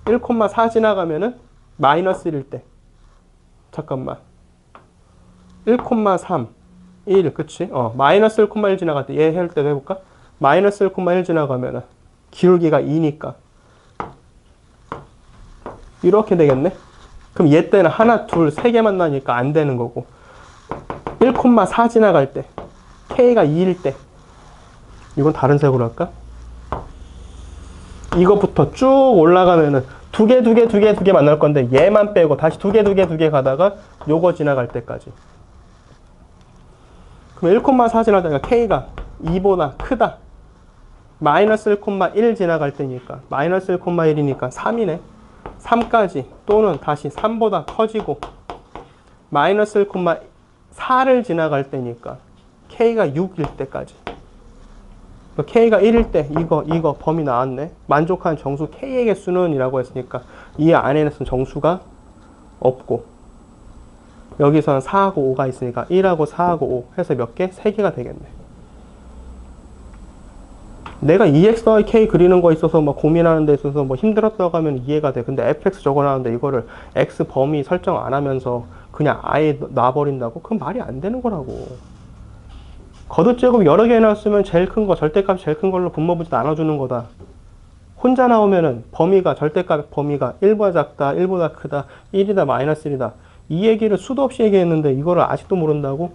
1,4 지나가면은 마이너스 1일 때 잠깐만 1,3 1 그치? 마이너스 1,1 지나갈 때 얘 할 때도 해볼까? 마이너스 1,1 지나가면은 기울기가 2니까 이렇게 되겠네? 그럼 얘 때는 하나, 둘, 세 개 만나니까 안 되는 거고 1,4 지나갈 때 k가 2일 때 이건 다른 색으로 할까? 이것부터 쭉 올라가면은 두 개 만날 건데 얘만 빼고 다시 두 개 가다가 요거 지나갈 때까지. 그럼 1,4 지나다가 k가 2보다 크다. 마이너스 1,1 지나갈 때니까 마이너스 1,1이니까 3이네. 3까지 또는 다시 3보다 커지고 마이너스 1,4를 지나갈 때니까 k가 6일 때까지. k가 1일 때 이거 범위 나왔네. 만족한 정수 k의 개수는 이라고 했으니까 이 안에는 정수가 없고 여기서는 4하고 5가 있으니까 1하고 4하고 5 해서 몇 개? 3개가 되겠네. 내가 2x 더하기 k 그리는 거 있어서 뭐 고민하는 데 있어서 뭐 힘들었다고 하면 이해가 돼. 근데 fx 적어놨는데 이거를 x 범위 설정 안 하면서 그냥 아예 놔버린다고? 그건 말이 안 되는 거라고. 거듭제곱 여러 개 해놨으면 제일 큰 거, 절대값 제일 큰 걸로 분모분자 나눠주는 거다. 혼자 나오면은 범위가, 절대값 범위가 1보다 작다, 1보다 크다, 1이다, 마이너스 1이다. 이 얘기를 수도 없이 얘기했는데 이거를 아직도 모른다고?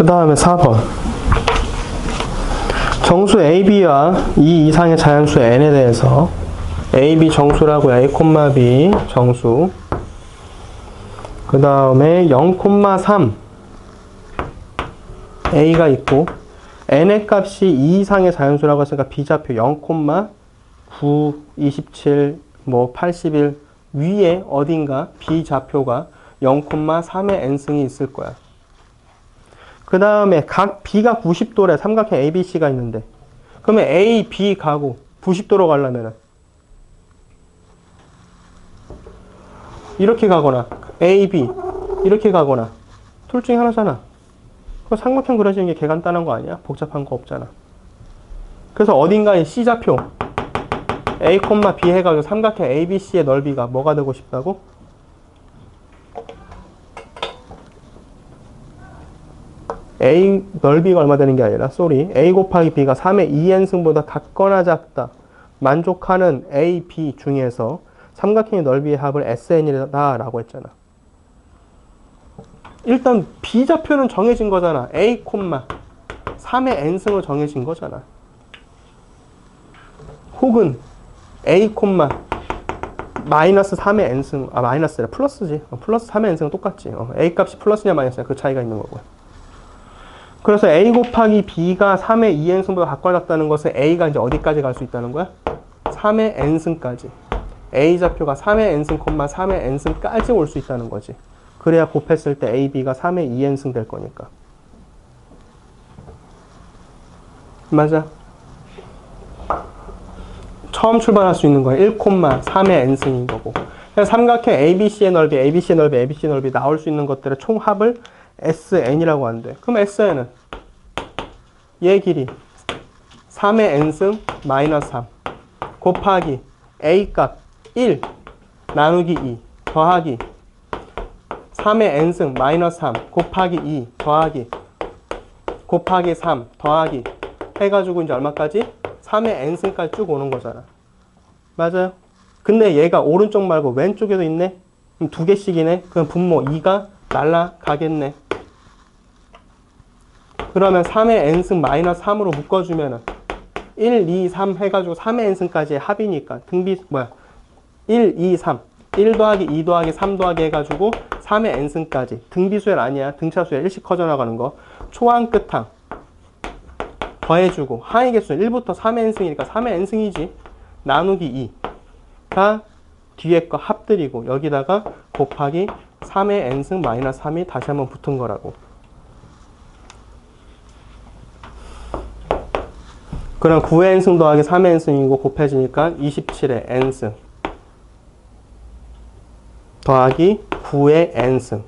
그 다음에 4번. 정수 AB와 이 이상의 자연수 N에 대해서 AB 정수라고요. A, B 정수. 그 다음에 0,3 A가 있고 N의 값이 2 이상의 자연수라고 했으니까 B좌표 0,9, 27, 81 위에 어딘가 B좌표가 0,3의 N승이 있을 거야. 그 다음에 각 B가 90도래. 삼각형 ABC가 있는데 그러면 A, B 가고 90도로 가려면은 이렇게 가거나 A, B 이렇게 가거나 둘 중에 하나잖아. 그 삼각형 그려지는 게 개간단한 거 아니야? 복잡한 거 없잖아. 그래서 어딘가에 C좌표 A, B 해가지고 삼각형 ABC의 넓이가 뭐가 되고 싶다고? A 넓이가 얼마 되는 게 아니라 A 곱하기 B가 3의 2n승보다 같거나 작다. 만족하는 A, B 중에서 삼각형의 넓이의 합을 SN이다 라고 했잖아. 일단 B좌표는 정해진 거잖아. A, 3의 n승으로 정해진 거잖아. 혹은 A, 마이너스 3의 n승, 마이너스래. 플러스지. 플러스 3의 n승은 똑같지. A 값이 플러스냐 마이너스냐 그 차이가 있는 거고요. 그래서 A 곱하기 B가 3의 2n승보다 같거나 같다는 것은 A가 이제 어디까지 갈 수 있다는 거야? 3의 n승까지. A 좌표가 3의 n승, 3의 n승까지 올 수 있다는 거지. 그래야 곱했을 때 A, B가 3의 2n승 될 거니까. 맞아. 처음 출발할 수 있는 거야. 1,3의 n승인 거고. 그래서 삼각형 ABC의 넓이, ABC의 넓이, ABC의 넓이 나올 수 있는 것들의 총합을 SN이라고 한대. 그럼 SN은 얘 길이 3의 n승 마이너스 3 곱하기 A 값 1 나누기 2 더하기 3의 n승 마이너스 3 곱하기 2 더하기 곱하기 3 더하기 해가지고 이제 얼마까지? 3의 n승까지 쭉 오는 거잖아. 맞아요? 근데 얘가 오른쪽 말고 왼쪽에도 있네? 그럼 두 개씩이네? 그럼 분모 2가 날라가겠네. 그러면 3의 n승 마이너스 3으로 묶어주면은 1, 2, 3 해가지고 3의 n승까지의 합이니까 등비 1, 2, 3 1 더하기 2 더하기 3 더하기 해가지고 3의 n승까지 등비수열 아니야. 등차수열 일씩 커져나가는 거. 초항 끝항 더해주고 항의 개수는 1부터 3의 n승이니까 3의 n승이지. 나누기 2가 뒤에 거 합들이고 여기다가 곱하기 3의 n승 마이너스 3이 다시 한번 붙은 거라고. 그럼 9의 n승 더하기 3의 n승이고 곱해지니까 27의 n승 더하기 9의 n승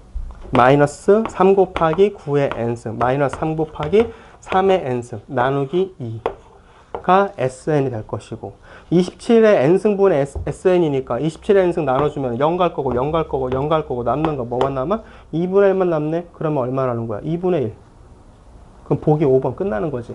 마이너스 3 곱하기 9의 n승 마이너스 3 곱하기 3의 n승 나누기 2가 SN이 될 것이고 27의 n승분의 SN이니까 27의 n승 나눠주면 0 갈 거고 0 갈 거고 0 갈 거고 남는 거 뭐만 남아? 2분의 1만 남네? 그러면 얼마라는 거야? 2분의 1. 그럼 보기 5번 끝나는 거지.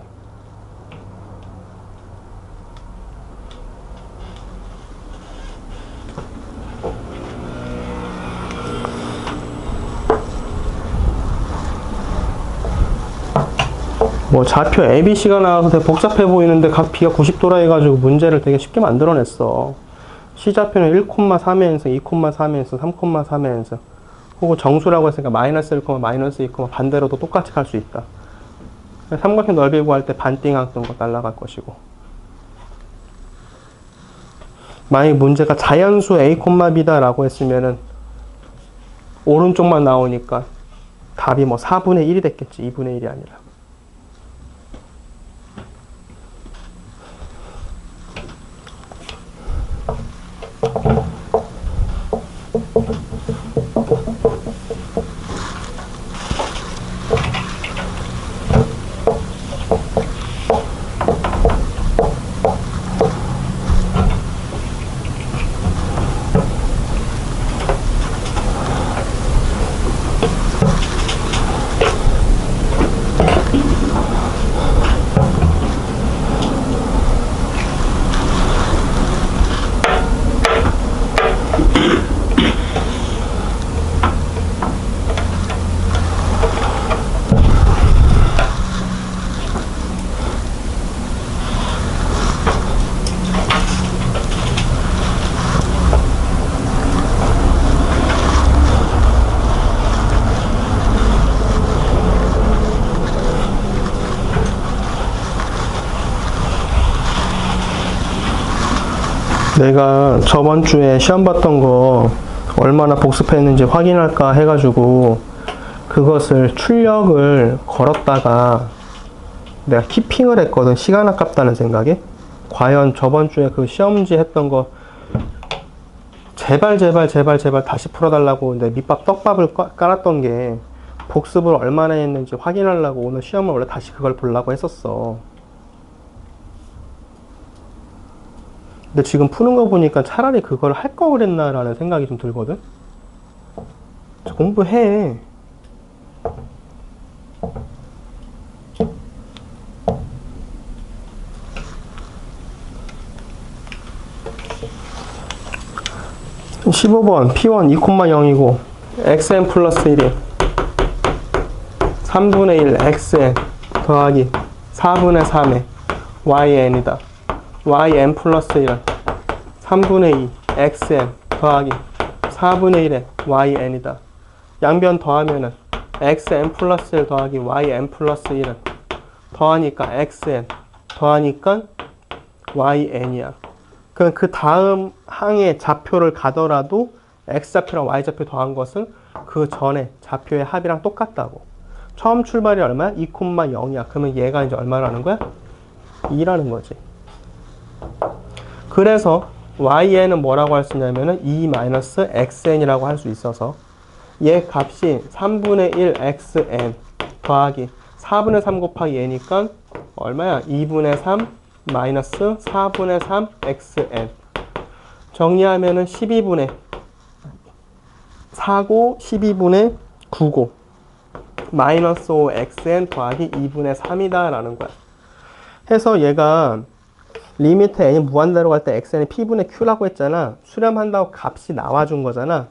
뭐 좌표 ABC가 나와서 되게 복잡해 보이는데 각 B가 90도라 해가지고 문제를 되게 쉽게 만들어냈어. C좌표는 1,3의 n승, 2,3의 n승, 3,3의 n승 혹은 정수라고 했으니까 마이너스 1, 마이너스 2, 반대로도 똑같이 갈 수 있다. 삼각형 넓이 구할 때 반띵항 뜬 거 날라갈 것이고 만약 문제가 자연수 A, B다 라고 했으면은 오른쪽만 나오니까 답이 뭐 4분의 1이 됐겠지. 2분의 1이 아니라. 내가 저번 주에 시험 봤던 거 얼마나 복습했는지 확인할까 해가지고 그것을 출력을 걸었다가 내가 키핑을 했거든. 시간 아깝다는 생각에. 과연 저번 주에 그 시험지 했던 거 제발 다시 풀어달라고 내 밑밥 떡밥을 깔았던 게 복습을 얼마나 했는지 확인하려고 오늘 시험을 원래 다시 그걸 보려고 했었어. 근데 지금 푸는 거 보니까 차라리 그걸 할 걸 그랬나 라는 생각이 좀 들거든. 공부해. (15번) P1 2,0이고 xn 플러스 1이 3분의 1 xn 더하기 4분의 3의 yn이다. yn 플러스 1은 3분의 2 xn 더하기 4분의 1의 yn이다. 양변 더하면은 xn 플러스 1 더하기 yn 플러스 1은 더하니까 xn 더하니까 yn이야. 그럼 그 다음 항의 좌표를 가더라도 x좌표랑 y좌표 더한 것은 그 전에 좌표의 합이랑 똑같다고. 처음 출발이 얼마야? 2,0이야. 그러면 얘가 이제 얼마라는 거야? 2라는 거지. 그래서yn은 뭐라고 할 수 있냐면은 2-xn이라고 할 수 있어서 얘 값이 3분의 1 xn 더하기 4분의 3 곱하기 n이니까 얼마야? 2분의 3 마이너스 4분의 3 xn. 정리하면은 12분의 4고 12분의 9고 마이너스 5 xn 더하기 2분의 3이다 라는 거야. 해서 얘가 리미트 n이 무한대로 갈 때 xn이 p분의 q라고 했잖아. 수렴한다고 값이 나와준 거잖아.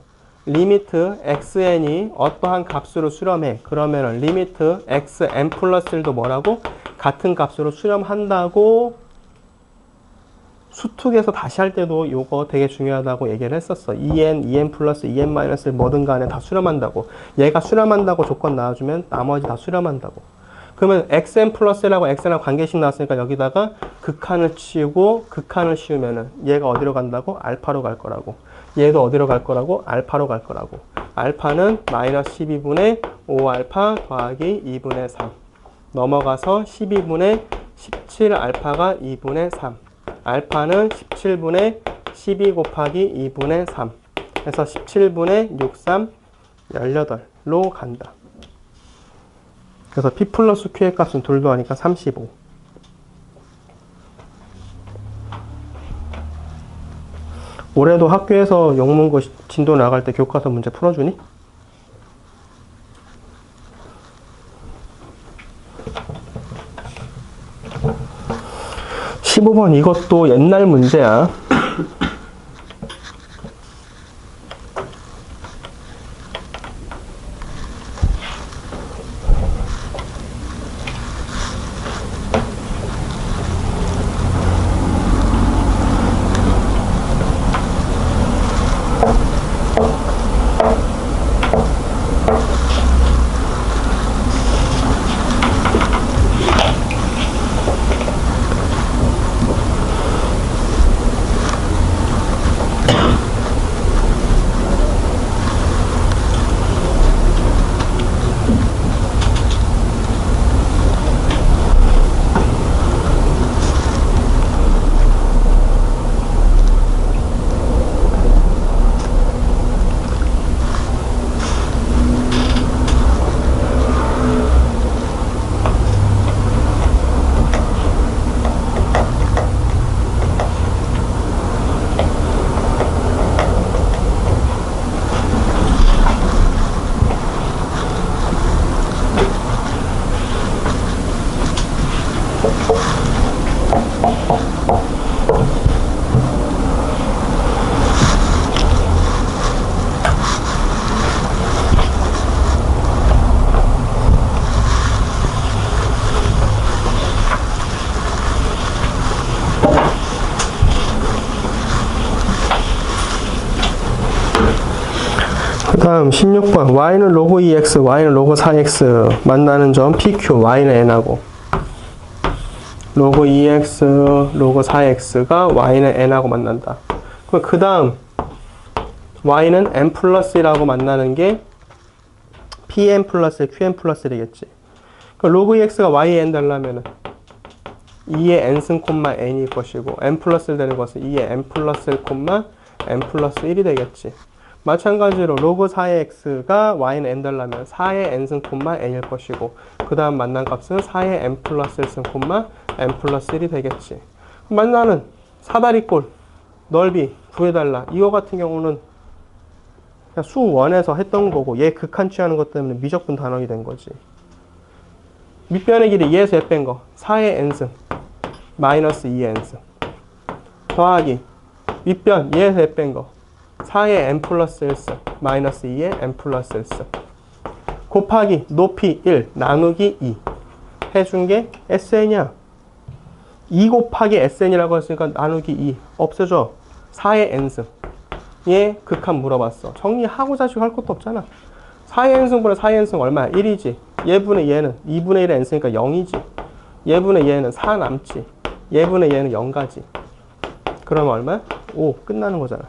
리미트 xn이 어떠한 값으로 수렴해. 그러면은 리미트 xn 플러스 1도 뭐라고? 같은 값으로 수렴한다고 수특에서 다시 할 때도 요거 되게 중요하다고 얘기를 했었어. en 플러스 en 마이너스 뭐든 간에 다 수렴한다고. 얘가 수렴한다고 조건 나와주면 나머지 다 수렴한다고. 그러면 xn 플러스 1하고 xn하고 관계식 나왔으니까 여기다가 극한을 치우고 극한을 씌우면은 얘가 어디로 간다고? 알파로 갈 거라고. 얘도 어디로 갈 거라고? 알파로 갈 거라고. 알파는 마이너스 12분의 5알파 더하기 2분의 3 넘어가서 12분의 17 알파가 2분의 3 알파는 17분의 12 곱하기 2분의 3 해서 17분의 63 18로 간다. 그래서 P 플러스 Q의 값은 둘 더하니까 35. 올해도 학교에서 영문고 진도 나갈 때 교과서 문제 풀어주니? (15번) 이것도 옛날 문제야. 다음 16번 y는 로그 2x, y는 로그 4x 만나는 점 pq, y는 n하고 로그 2x, 로그 4x가 y는 n하고 만난다. 그 다음 y는 n 플러스 1하고 만나는 게 pn 플러스 1, qn 플러스 1이겠지. 로그 ex가 y에 n 되려면은 2의 n승 콤마 n일 것이고 n 플러스 1 되는 것은 2의 n 플러스 1 콤마 n 플러스 1이 되겠지. 마찬가지로 로그 4의 x가 y는 n 되려면 4의 n승 콤마 n일 것이고 그 다음 만난 값은 4의 n 플러스 1승 콤마 n 플러스 1이 되겠지. 만나는 사다리꼴 넓이 구해달라. 이거 같은 경우는 그냥 수원에서 했던 거고 얘 극한 취하는 것 때문에 미적분 단원이 된 거지. 밑변의 길이 2에서 에 뺀 거 4의 n승 마이너스 2의 n승 더하기 윗변 2에서 에 뺀 거 4의 n 플러스 1승 마이너스 2의 n 플러스 1승 곱하기 높이 1 나누기 2 해준 게 SN이야. 2 곱하기 SN이라고 했으니까 나누기 2 없애줘. 4의 n승 얘 극한 물어봤어. 정리하고 자식 할 것도 없잖아. 4의 n승분의 4의 n승 얼마야? 1이지. 얘분의 얘는 2분의 1의 n승이니까 0이지. 얘분의 얘는 4 남지. 얘분의 얘는 0 가지. 그러면 얼마야? 5 끝나는 거잖아.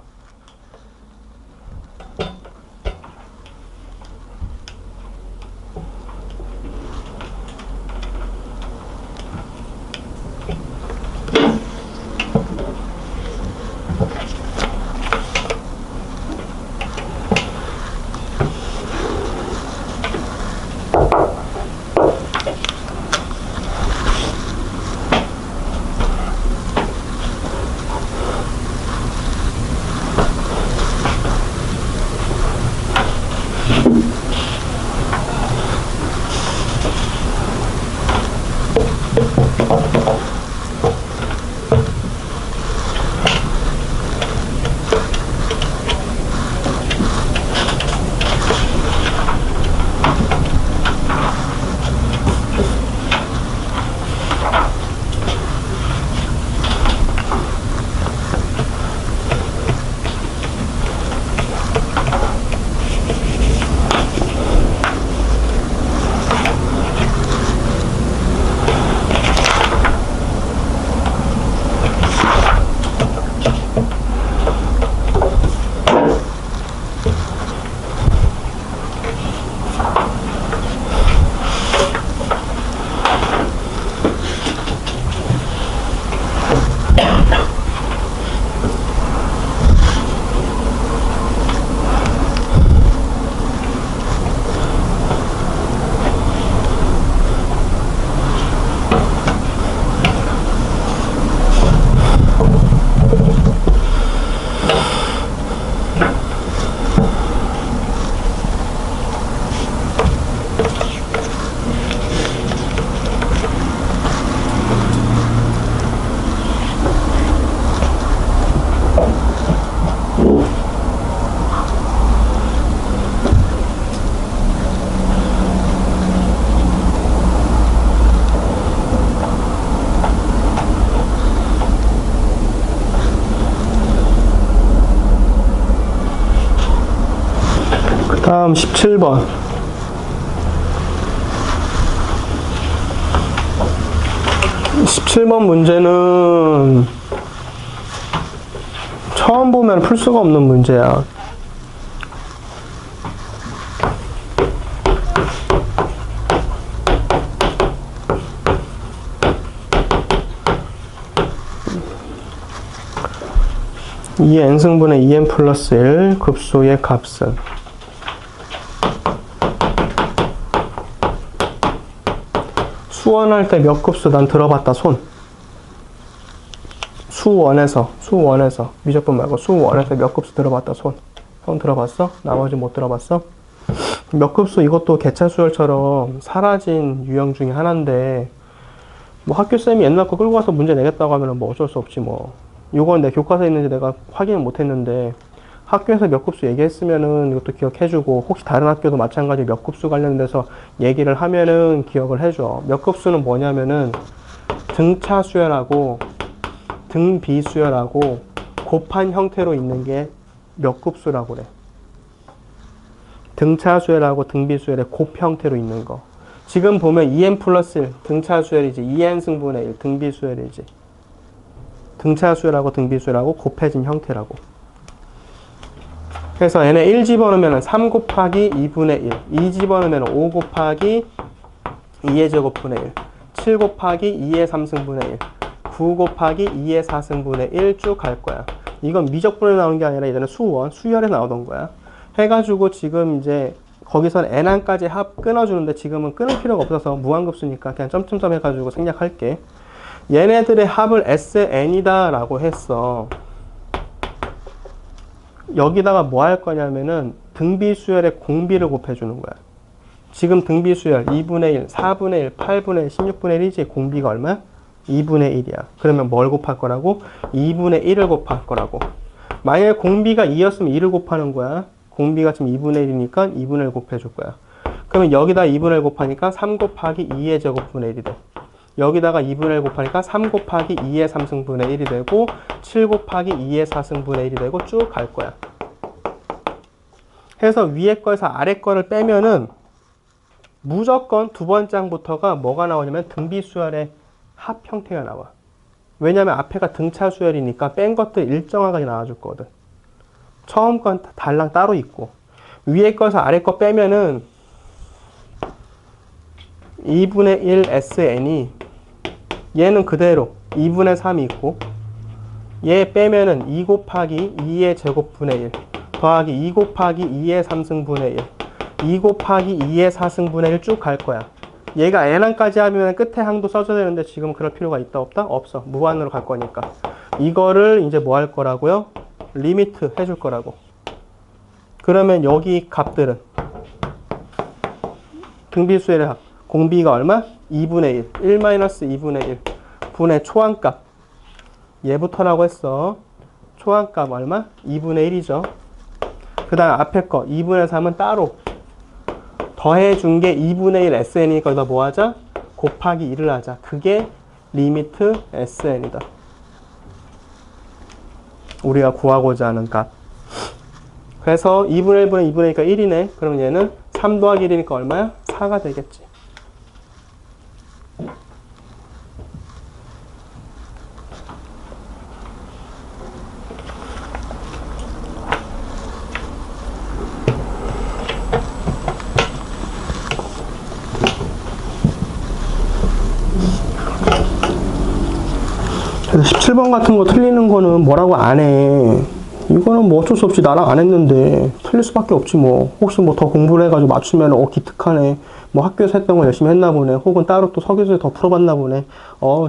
다음 17번. 문제는 처음 보면 풀 수가 없는 문제야. 이 n승분의 2n 플러스 1 급소의 값은 수원할 때 몇 급수 난 들어봤다 손. 수원에서 미적분 말고 수원에서 몇 급수 들어봤다 손 들어봤어? 나머지 못 들어봤어? 몇 급수 이것도 개차수열처럼 사라진 유형 중에 하나인데 뭐 학교쌤이 옛날 거 끌고 와서 문제 내겠다고 하면 뭐 어쩔 수 없지 뭐. 이건 내 교과서에 있는지 내가 확인을 못 했는데 학교에서 몇 급수 얘기했으면은 이것도 기억해주고 혹시 다른 학교도 마찬가지로 몇 급수 관련돼서 얘기를 하면은 기억을 해줘. 몇 급수는 뭐냐면은 등차 수열하고 등비 수열하고 곱한 형태로 있는 게 몇 급수라고 그래. 등차 수열하고 등비 수열의 곱 형태로 있는 거. 지금 보면 2n 플러스 1 등차 수열이지 2n 승분의 1 등비 수열이지. 등차 수열하고 등비 수열하고 곱해진 형태라고. 그래서 n에 1 집어넣으면 3 곱하기 2분의 1, 2 집어넣으면 5 곱하기 2의 제곱분의 1, 7 곱하기 2의 3승분의 1, 9 곱하기 2의 4승분의 1 쭉 갈 거야. 이건 미적분에 나온 게 아니라 예전에 수열에 나오던 거야. 해가지고 지금 이제 거기선 n항까지 합 끊어주는데 지금은 끊을 필요가 없어서 무한급수니까 그냥 점점점 해가지고 생략할게. 얘네들의 합을 Sn이다 라고 했어. 여기다가 뭐 할 거냐면은 등비수열의 공비를 곱해주는 거야. 지금 등비수열 2분의 1, 4분의 1, 8분의 1, 16분의 1이지 공비가 얼마야? 2분의 1이야. 그러면 뭘 곱할 거라고? 2분의 1을 곱할 거라고. 만약에 공비가 2였으면 2를 곱하는 거야. 공비가 지금 2분의 1이니까 2분의 1 곱해줄 거야. 그러면 여기다 2분의 1 곱하니까 3 곱하기 2의 제곱분의 1이 돼. 여기다가 2분의 1 곱하니까 3 곱하기 2의 3승분의 1이 되고 7 곱하기 2의 4승분의 1이 되고 쭉 갈 거야. 해서 위에 거에서 아래 거를 빼면은 무조건 두 번째 항부터가 뭐가 나오냐면 등비수열의 합 형태가 나와. 왜냐면 앞에가 등차 수열이니까 뺀 것들 일정하게 나와줄 거거든. 처음 건 달랑 따로 있고 위에 거에서 아래 거 빼면은 2분의 1 SN이 얘는 그대로 2분의 3이 있고 얘 빼면은 2 곱하기 2의 제곱분의 1 더하기 2 곱하기 2의 3승분의 1 2 곱하기 2의 4승분의 1 쭉 갈 거야. 얘가 n항까지 하면 끝에 항도 써줘야 되는데 지금 그럴 필요가 있다 없다? 없어. 무한으로 갈 거니까. 이거를 이제 뭐 할 거라고요? 리미트 해줄 거라고. 그러면 여기 값들은 등비수열의 합. 공비가 얼마? 2분의 1. 1-2분의 1. 분의 초항값. 얘부터라고 했어. 초항값 얼마? 2분의 1이죠. 그 다음 앞에 거 2분의 3은 따로. 더해준 게 2분의 1 SN이니까 여기다 뭐 하자? 곱하기 1을 하자. 그게 리미트 SN이다. 우리가 구하고자 하는 값. 그래서 2분의 1분의 2분의 1이니까 1이네. 그럼 얘는 3 더하기 1이니까 얼마야? 4가 되겠지. 그래서 17번 같은 거 틀리는 거는 뭐라고 안 해. 이거는 뭐 어쩔 수 없이 나랑 안 했는데 틀릴 수밖에 없지 뭐. 혹시 뭐 더 공부를 해가지고 맞추면 기특하네. 뭐 학교에서 했던 거 열심히 했나 보네. 혹은 따로 또 서기서에 더 풀어봤나 보네.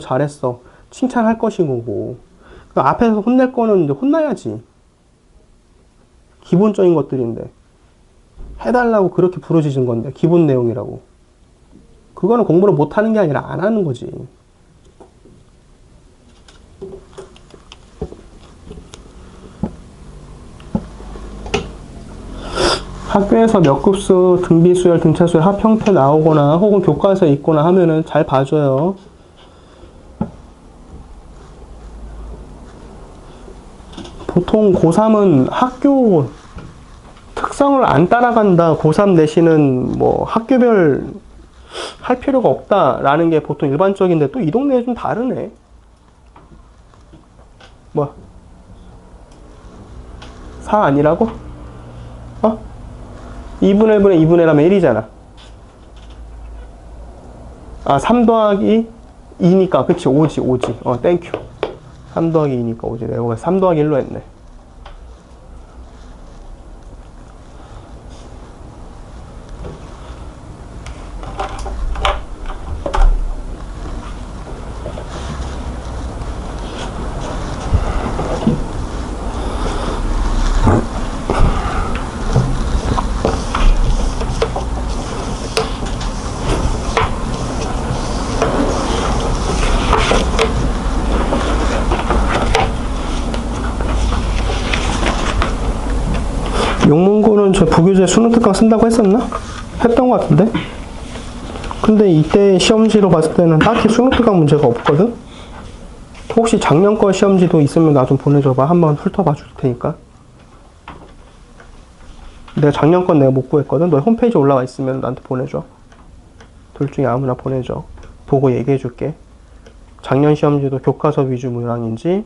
잘했어. 칭찬할 것이고 뭐. 앞에서 혼낼 거는 이제 혼나야지. 기본적인 것들인데. 해달라고 그렇게 부르짖은 건데. 기본 내용이라고. 그거는 공부를 못하는 게 아니라 안 하는 거지. 학교에서 몇 급수, 등비수열, 등차수열, 합 형태 나오거나 혹은 교과서에 있거나 하면은 잘 봐줘요. 보통 고3은 학교 특성을 안 따라간다. 고3 내신은 뭐 학교별 할 필요가 없다라는 게 보통 일반적인데 또 이 동네에 좀 다르네. 뭐? 4 아니라고? 2분의 1분의 2분의 1 하면 1이잖아. 3 더하기 2니까, 그치, 5지. 땡큐. 3 더하기 2니까 5지. 내가 3 더하기 1로 했네. 용문고는 저 부교재 수능 특강 쓴다고 했었나? 했던 것 같은데? 근데 이때 시험지로 봤을 때는 딱히 수능 특강 문제가 없거든? 혹시 작년 거 시험지도 있으면 나 좀 보내줘봐. 한번 훑어봐 줄 테니까. 내가 작년 건 내가 못 구했거든? 너 홈페이지 올라와 있으면 나한테 보내줘. 둘 중에 아무나 보내줘. 보고 얘기해 줄게. 작년 시험지도 교과서 위주 문항인지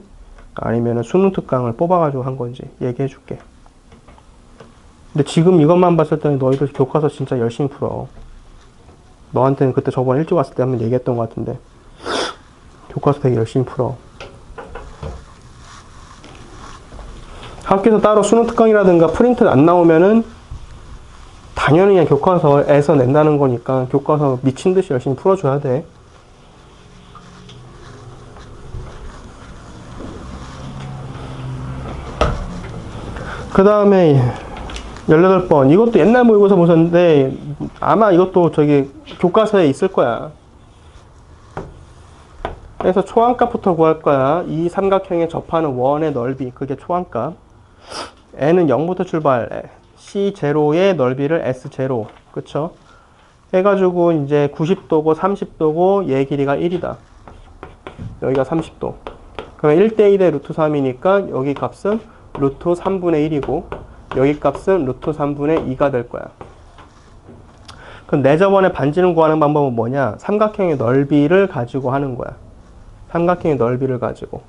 아니면 수능 특강을 뽑아가지고 한 건지 얘기해 줄게. 근데 지금 이것만 봤을 때는 너희들 교과서 진짜 열심히 풀어. 너한테는 그때 저번에 일찍 왔을 때 한번 얘기했던 것 같은데 교과서 되게 열심히 풀어. 학교에서 따로 수능 특강이라든가 프린트 안 나오면은 당연히 그냥 교과서에서 낸다는 거니까 교과서 미친 듯이 열심히 풀어줘야 돼. 그 다음에 18번. 이것도 옛날 모의고사 보셨는데 아마 이것도 저기 교과서에 있을 거야. 그래서 초항값부터 구할 거야. 이 삼각형에 접하는 원의 넓이, 그게 초항값. n은 0부터 출발. C0의 넓이를 S0. 그쵸? 해가지고 이제 90도고 30도고 얘 길이가 1이다. 여기가 30도. 그러면 1대1의 루트 3이니까 여기 값은 루트 3분의 1이고 여기 값은 루트 3분의 2가 될 거야. 그럼 내 저번에 반지름 구하는 방법은 뭐냐? 삼각형의 넓이를 가지고 하는 거야. 삼각형의 넓이를 가지고.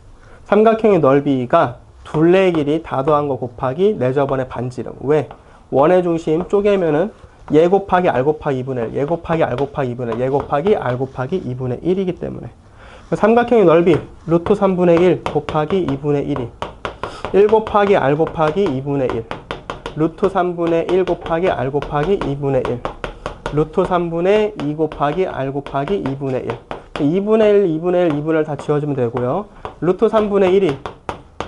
삼각형의 넓이가 둘레의 길이 다 더한 거 곱하기 내 저번의 반지름. 왜? 원의 중심 쪼개면은 얘 곱하기 r 곱하기 2분의 1, 얘 곱하기 r 곱하기 2분의 1, 얘 곱하기 r 곱하기 2분의 1이기 때문에. 삼각형의 넓이 루트 3분의 1 곱하기 2분의 1이 1 곱하기 r 곱하기 2분의 1 루트 3분의 1 곱하기 r 곱하기 2분의 1 루트 3분의 2 곱하기 r 곱하기 2분의 1 2분의 1, 2분의 1, 2분의 1 다 지워주면 되고요. 루트 3분의 1이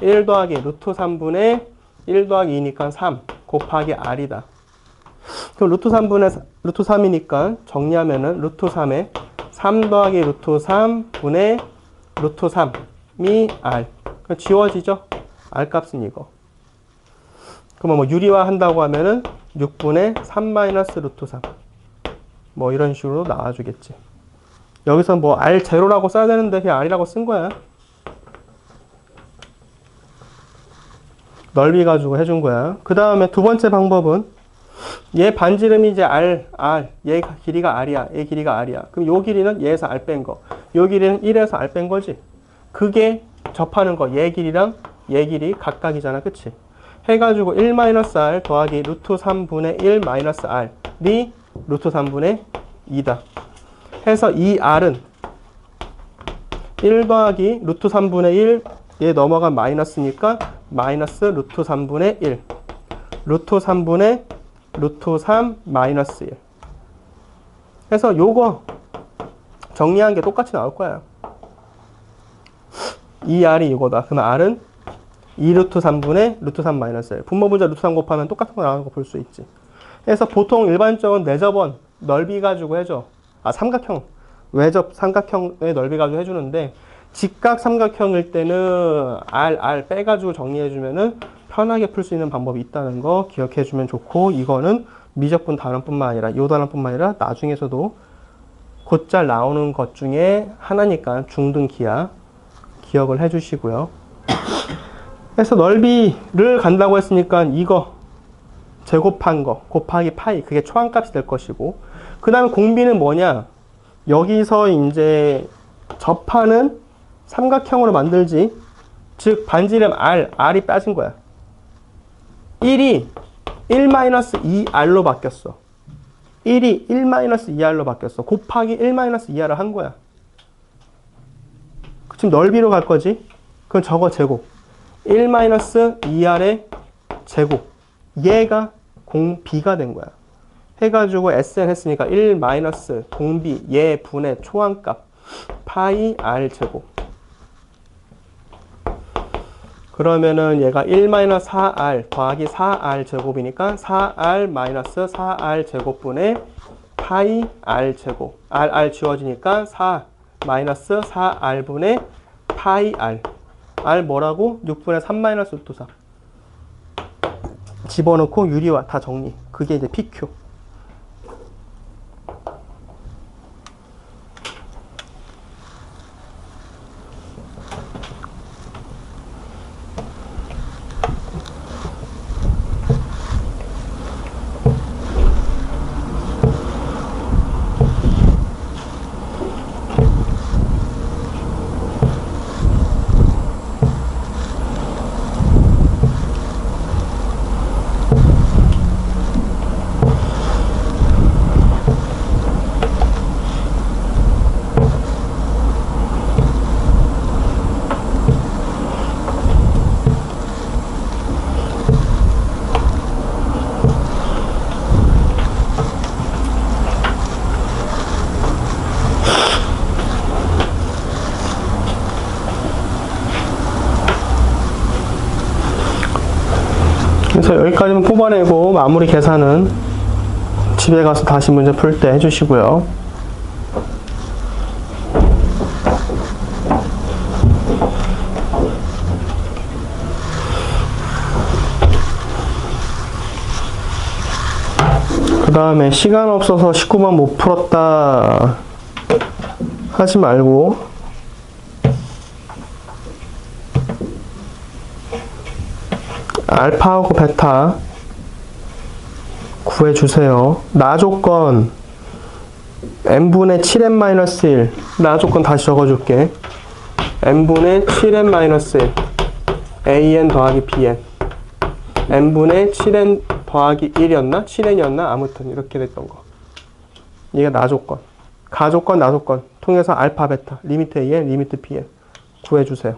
1 더하기 루트 3분의 1 더하기 2니까 3 곱하기 r이다. 그럼 루트 3이니까 정리하면은 루트 3에 3 더하기 루트 3분의 루트 3이 r. 그럼 지워지죠? r 값은 이거. 그러면 뭐 유리화 한다고 하면은 6분의 3 마이너스 루트 3. 뭐 이런 식으로 나와주겠지. 여기서 뭐 r0라고 써야 되는데 그냥 r이라고 쓴 거야. 넓이 가지고 해준 거야. 그 다음에 두 번째 방법은 얘 반지름이 이제 얘 길이가 r이야. 얘 길이가 r이야. 그럼 요 길이는 얘에서 r 뺀 거. 요 길이는 1에서 r 뺀 거지. 그게 접하는 거. 얘 길이랑 얘 길이 각각이잖아. 그치? 해가지고 1-r 더하기 루트 3분의 1 마이너스 r이 루트 3분의 2다. 해서 이 r은 1 더하기 루트 3분의 1 얘 넘어간 마이너스니까 마이너스 루트 3분의 1 루트 3분의 루트 3 마이너스 1 해서 요거 정리한 게 똑같이 나올 거야. 이 r이 이거다. 그러면 r은 2 루트 3분의 루트 3 마이너스 1 분모분자 루트 3 곱하면 똑같은 거 나오는 거 볼 수 있지. 그래서 보통 일반적으로 내접원 넓이 가지고 해줘. 삼각형 외접 삼각형의 넓이 가지고 해주는데 직각 삼각형일 때는 r 빼가지고 정리해주면은 편하게 풀 수 있는 방법이 있다는 거 기억해주면 좋고, 이거는 미적분 단원뿐만 아니라 요 단원뿐만 아니라 나중에서도 곧잘 나오는 것 중에 하나니까 중등 기하 기억을 해주시고요. 그래서 넓이를 간다고 했으니까 이거 제곱한 거 곱하기 파이, 그게 초항값이 될 것이고, 그 다음에 공비는 뭐냐? 여기서 이제 접하는 삼각형으로 만들지. 즉 반지름 r이 빠진 거야. 1이 1-2r로 바뀌었어. 1이 1-2r로 바뀌었어. 곱하기 1-2r을 한 거야. 지금 넓이로 갈 거지? 그럼 저거 제곱. 1-2r의 제곱. 얘가 공비가 된 거야. 해가지고 SN 했으니까 1 마이너스 공비 얘 분의 초항값 파이 r 제곱. 그러면은 얘가 1-4r 더하기 4r 제곱이니까 4r 마이너스 4r 제곱분의 파이 r 제곱. r 지워지니까 4 마이너스 4r분의 파이 r. r 뭐라고? 6분의 3 마이너스 루트 4. 집어넣고 유리화 다 정리. 그게 이제 PQ. 그래서 여기까지는 뽑아내고 마무리 계산은 집에 가서 다시 문제 풀 때 해주시고요. 그 다음에 시간 없어서 19번 못 풀었다 하지 말고 알파하고 베타 구해주세요. 나 조건 n분의 7n-1 나 조건 다시 적어줄게. n분의 7n-1 an 더하기 bn n분의 7n 더하기 1이었나? 7n이었나? 아무튼 이렇게 됐던 거. 이게 나 조건. 가조건, 나 조건 통해서 알파, 베타, 리미트 an, 리미트 bn 구해주세요.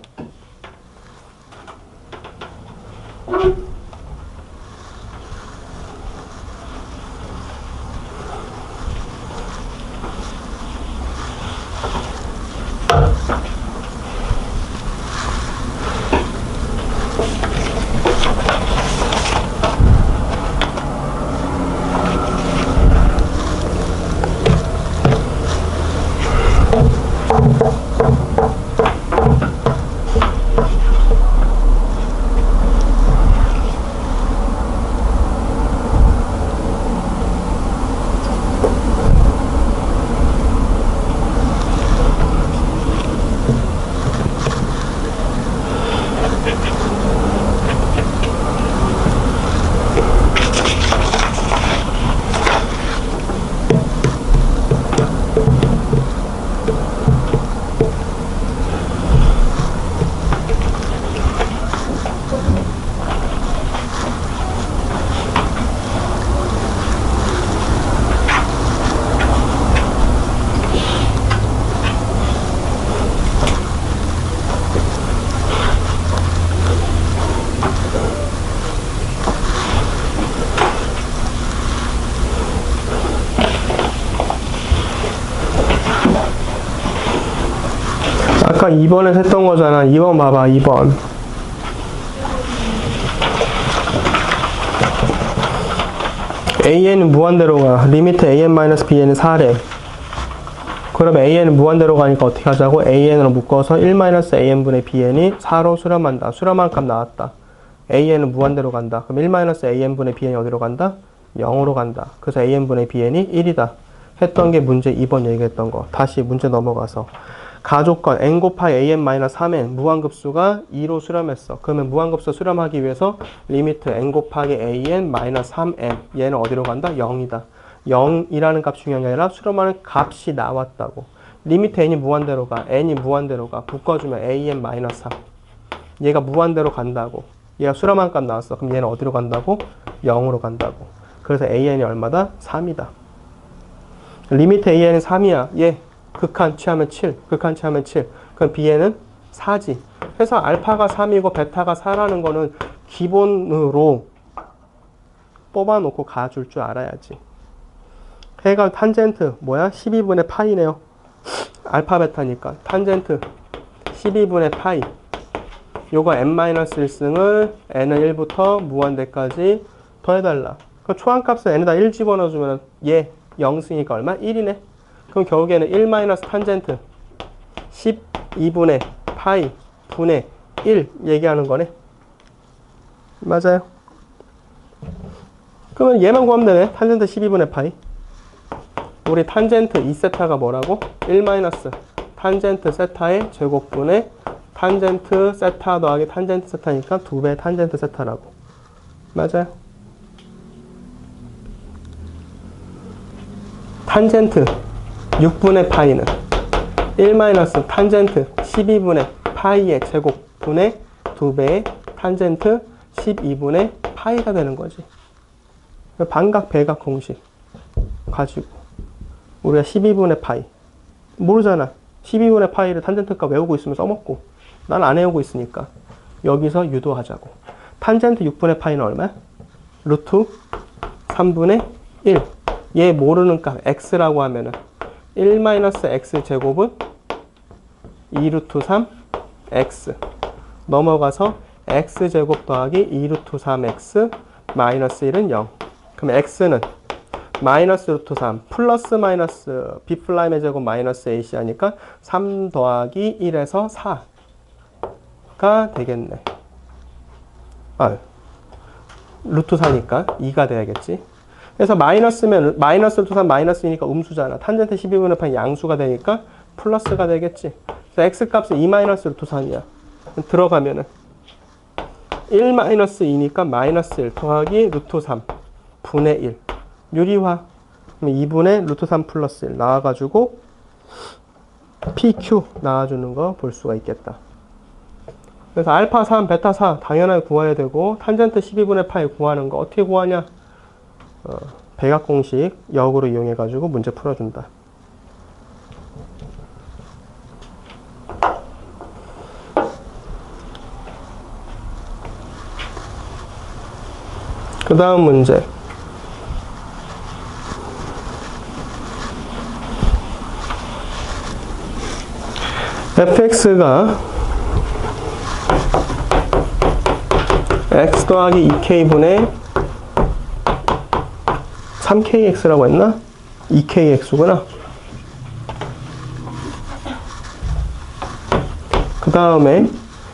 아까 2번에서 했던 거잖아. 2번 봐봐. 2번. an은 무한대로 가. 리미트 an-bn은 4래. 그러면 an은 무한대로 가니까 어떻게 하자고? an으로 묶어서 1-an분의 bn이 4로 수렴한다. 수렴한 값 나왔다. an은 무한대로 간다. 그럼 1-an분의 bn이 어디로 간다? 0으로 간다. 그래서 an분의 bn이 1이다. 했던 게 문제 2번 얘기했던 거. 다시 문제 넘어가서. 가조건 n 곱하기 an-3n 무한급수가 2로 수렴했어. 그러면 무한급수 수렴하기 위해서 리미트 n 곱하기 an-3n 얘는 어디로 간다? 0이다. 0이라는 값 중요한 게 아니라 수렴하는 값이 나왔다고. 리미트 n이 무한대로 가. n이 무한대로 가. 묶어주면 an-3 얘가 무한대로 간다고. 얘가 수렴한 값 나왔어. 그럼 얘는 어디로 간다고? 0으로 간다고. 그래서 an이 얼마다? 3이다. 리미트 an은 3이야. 얘 극한 취하면 7, 극한 취하면 7. 그럼 bn은 4지. 그래서 알파가 3이고 베타가 4라는 거는 기본으로 뽑아놓고 가줄 줄 알아야지. 해가 탄젠트 뭐야? 12분의 파이네요. 알파 베타니까 탄젠트 12분의 파이. 요거 n-1승을 n은 1부터 무한대까지 더해달라. 그럼 초항값을 n에다 1 집어넣어주면 얘 0승이니까 얼마? 1이네. 그럼 결국에는 1 탄젠트 12분의 파이 분의 1 얘기하는 거네. 맞아요. 그러면 얘만 구하면 되네. 탄젠트 12분의 파이. 우리 탄젠트 2세타가 뭐라고? 1 탄젠트 세타의 제곱분의 탄젠트 세타 더하기 탄젠트 세타니까 2배 탄젠트 세타라고. 맞아요. 탄젠트 6분의 파이는 1 탄젠트 12분의 파이의 제곱분의 2배의 탄젠트 12분의 파이가 되는 거지. 반각 배각 공식 가지고 우리가 12분의 파이 모르잖아. 12분의 파이를 탄젠트 값 외우고 있으면 써먹고 난 안 외우고 있으니까 여기서 유도하자고. 탄젠트 6분의 파이는 얼마야? 루트 3분의 1. 얘 모르는 값 x라고 하면은 1 x 제곱은 2루트 3 x 넘어가서 x 제곱 더하기 2루트 3 x 마이너스 1은 0. 그럼 x는 마이너스 루트 3 플러스 마이너스 b'의 제곱 마이너스 ac 하니까 3 더하기 1에서 4가 되겠네. 루트 4니까 2가 돼야겠지. 그래서 마이너스면 마이너스 루트 3 마이너스이니까 음수잖아. 탄젠트 12분의 파이 양수가 되니까 플러스가 되겠지. 그래서 x 값은 2 마이너스 루트 3이야. 들어가면은 1 마이너스 2니까 마이너스 1 더하기 루트 3 분의 1 유리화. 그럼 2분의 루트 3 플러스 1 나와가지고 PQ 나와주는 거 볼 수가 있겠다. 그래서 알파 3, 베타 4 당연하게 구해야 되고 탄젠트 12분의 파이 구하는 거 어떻게 구하냐? 백악공식 역으로 이용해가지고 문제 풀어준다. 그 다음 문제. fx가 x 더하기 2k분의 3kx라고 했나? 2kx구나. 그 다음에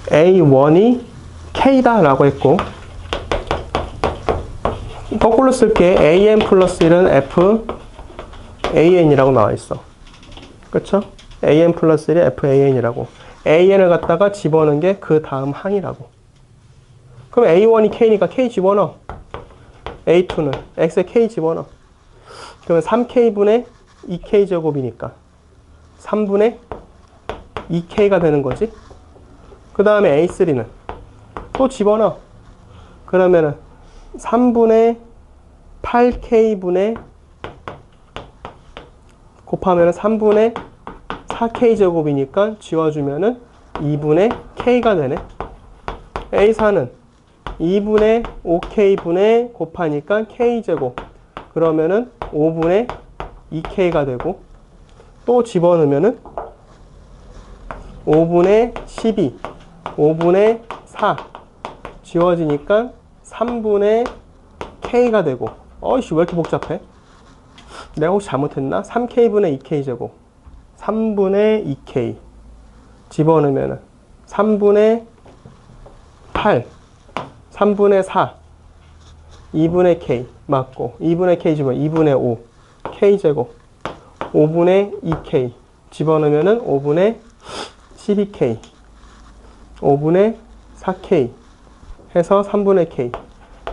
a1이 k다 라고 했고 거꾸로 쓸게. an 플러스 1은 f an이라고 나와 있어. 그쵸? an 플러스 1이 f an이라고. an을 갖다가 집어넣은 게 그 다음 항이라고. 그럼 a1이 k니까 k 집어넣어. a2는 x에 k 집어넣어. 그러면 3k분의 2k 제곱이니까 3분의 2k가 되는 거지. 그 다음에 a3는 또 집어넣어. 그러면은 3분의 8k분의 곱하면은 3분의 4k 제곱이니까 지워주면은 2분의 k가 되네. a4는 2분의 5k분의 곱하니까 k제곱. 그러면은 5분의 2k가 되고 또 집어넣으면은 5분의 12, 5분의 4 지워지니까 3분의 k가 되고. 어이씨 왜 이렇게 복잡해? 내가 혹시 잘못했나? 3k분의 2k제곱 3분의 2k 집어넣으면은 3분의 8 3분의 4 2분의 k 맞고 2분의 k 집어넣으면 2분의 5 k제곱 5분의 2k 집어넣으면은 5분의 12k 5분의 4k 해서 3분의 k.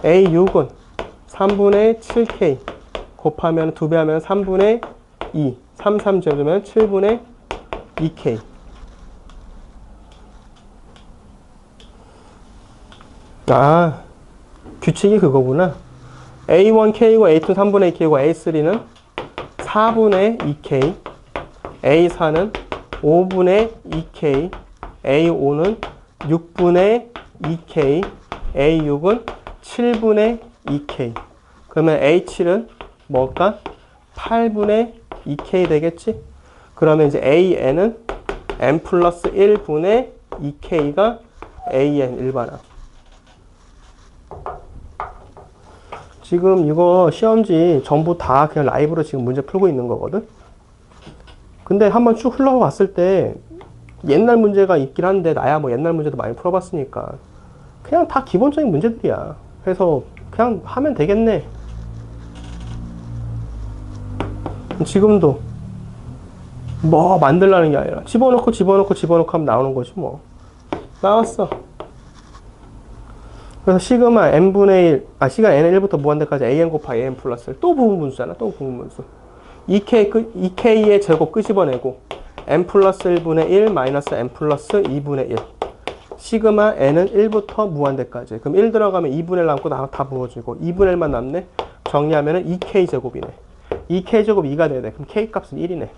a6은 3분의 7k 곱하면 2배 하면 3분의 2 3, 3 제곱하면 7분의 2k. 규칙이 그거구나. a1k고 a2 3분의 2k고 a3는 4분의 2k a4는 5분의 2k a5는 6분의 2k a6은 7분의 2k. 그러면 a7은 뭘까? 8분의 2k 되겠지? 그러면 이제 an은 n 플러스 1분의 2k가 an 일반항. 지금 이거 시험지 전부 다 그냥 라이브로 지금 문제 풀고 있는 거거든? 근데 한번 쭉 흘러봤을 때 옛날 문제가 있긴 한데 나야 뭐 옛날 문제도 많이 풀어봤으니까 그냥 다 기본적인 문제들이야. 그래서 그냥 하면 되겠네. 지금도 뭐 만들라는 게 아니라 집어넣고 하면 나오는 거지 뭐. 나왔어. 그래서 시그마 n분의 1, 시그마 n은 1부터 무한대까지 an 곱하기 an 플러스 1. 또 부분분수잖아. 또 부분분수. 2k의 제곱 끄집어내고 n 플러스 1분의 1 마이너스 n 플러스 2분의 1. 시그마 n은 1부터 무한대까지. 그럼 1 들어가면 2분의 1 남고 다 부어지고 2분의 1만 남네. 정리하면은 2k 제곱이네. 2k 제곱 2가 되네. 그럼 k 값은 1이네.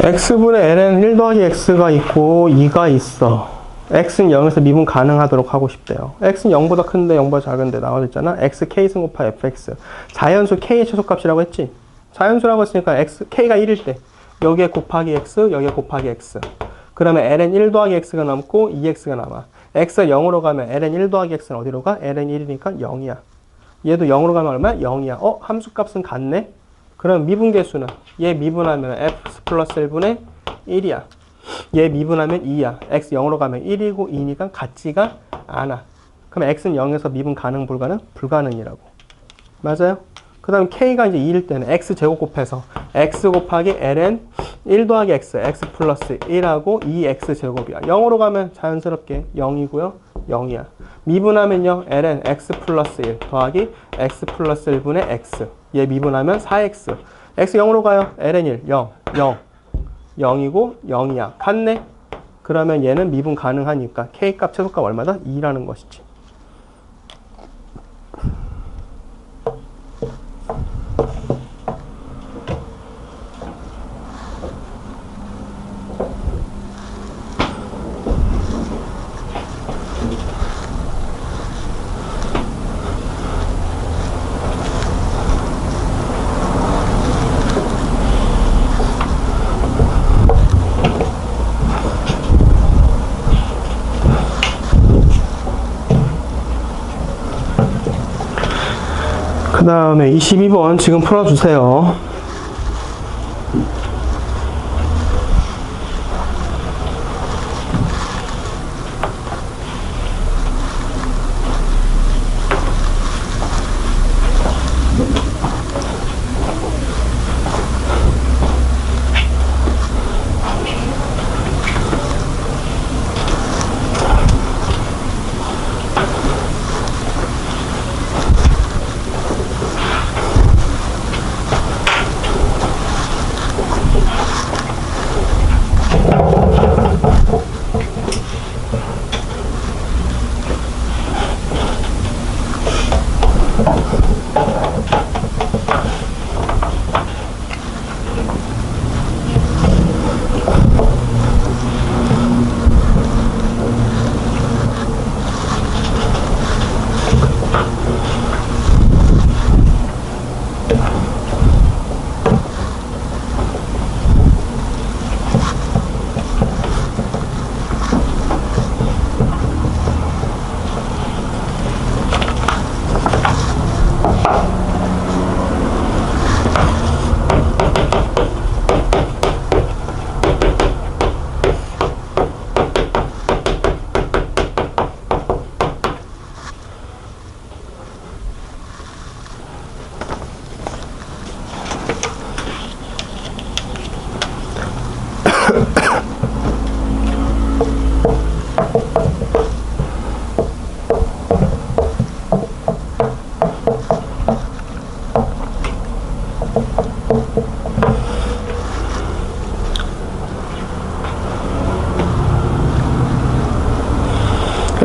x분의 ln 1 더하기 x가 있고 2가 있어. x는 0에서 미분 가능하도록 하고 싶대요. x는 0보다 큰데 0보다 작은데 나와있잖아. x k승 곱하 fx. 자연수 k의 최소값이라고 했지. 자연수라고 했으니까 k가 1일 때 여기에 곱하기 x, 여기에 곱하기 x. 그러면 ln 1 더하기 x가 남고 2x가 남아. x가 0으로 가면 ln 1 더하기 x는 어디로 가? ln 1이니까 0이야. 얘도 0으로 가면 얼마야? 0이야. 함수값은 같네? 그럼 미분계수는 얘 미분하면 f 플러스 1분의 1이야. 얘 미분하면 2야. x 0으로 가면 1이고 2니까 같지가 않아. 그럼 x는 0에서 미분 가능 불가능? 불가능이라고. 맞아요? 그 다음 k가 이제 2일 때는 x제곱 곱해서 x 곱하기 ln 1 더하기 x, x 플러스 1하고 2x제곱이야. 0으로 가면 자연스럽게 0이고요. 0이야. 미분하면요. ln x 플러스 1 더하기 x 플러스 1분의 x. 얘 미분하면 4x. x 0으로 가요. ln 1, 0, 0. 0이고 0이야. 같네? 그러면 얘는 미분 가능하니까 k값 최소값 얼마다? 2라는 것이지. 그 다음에 22번 지금 풀어주세요.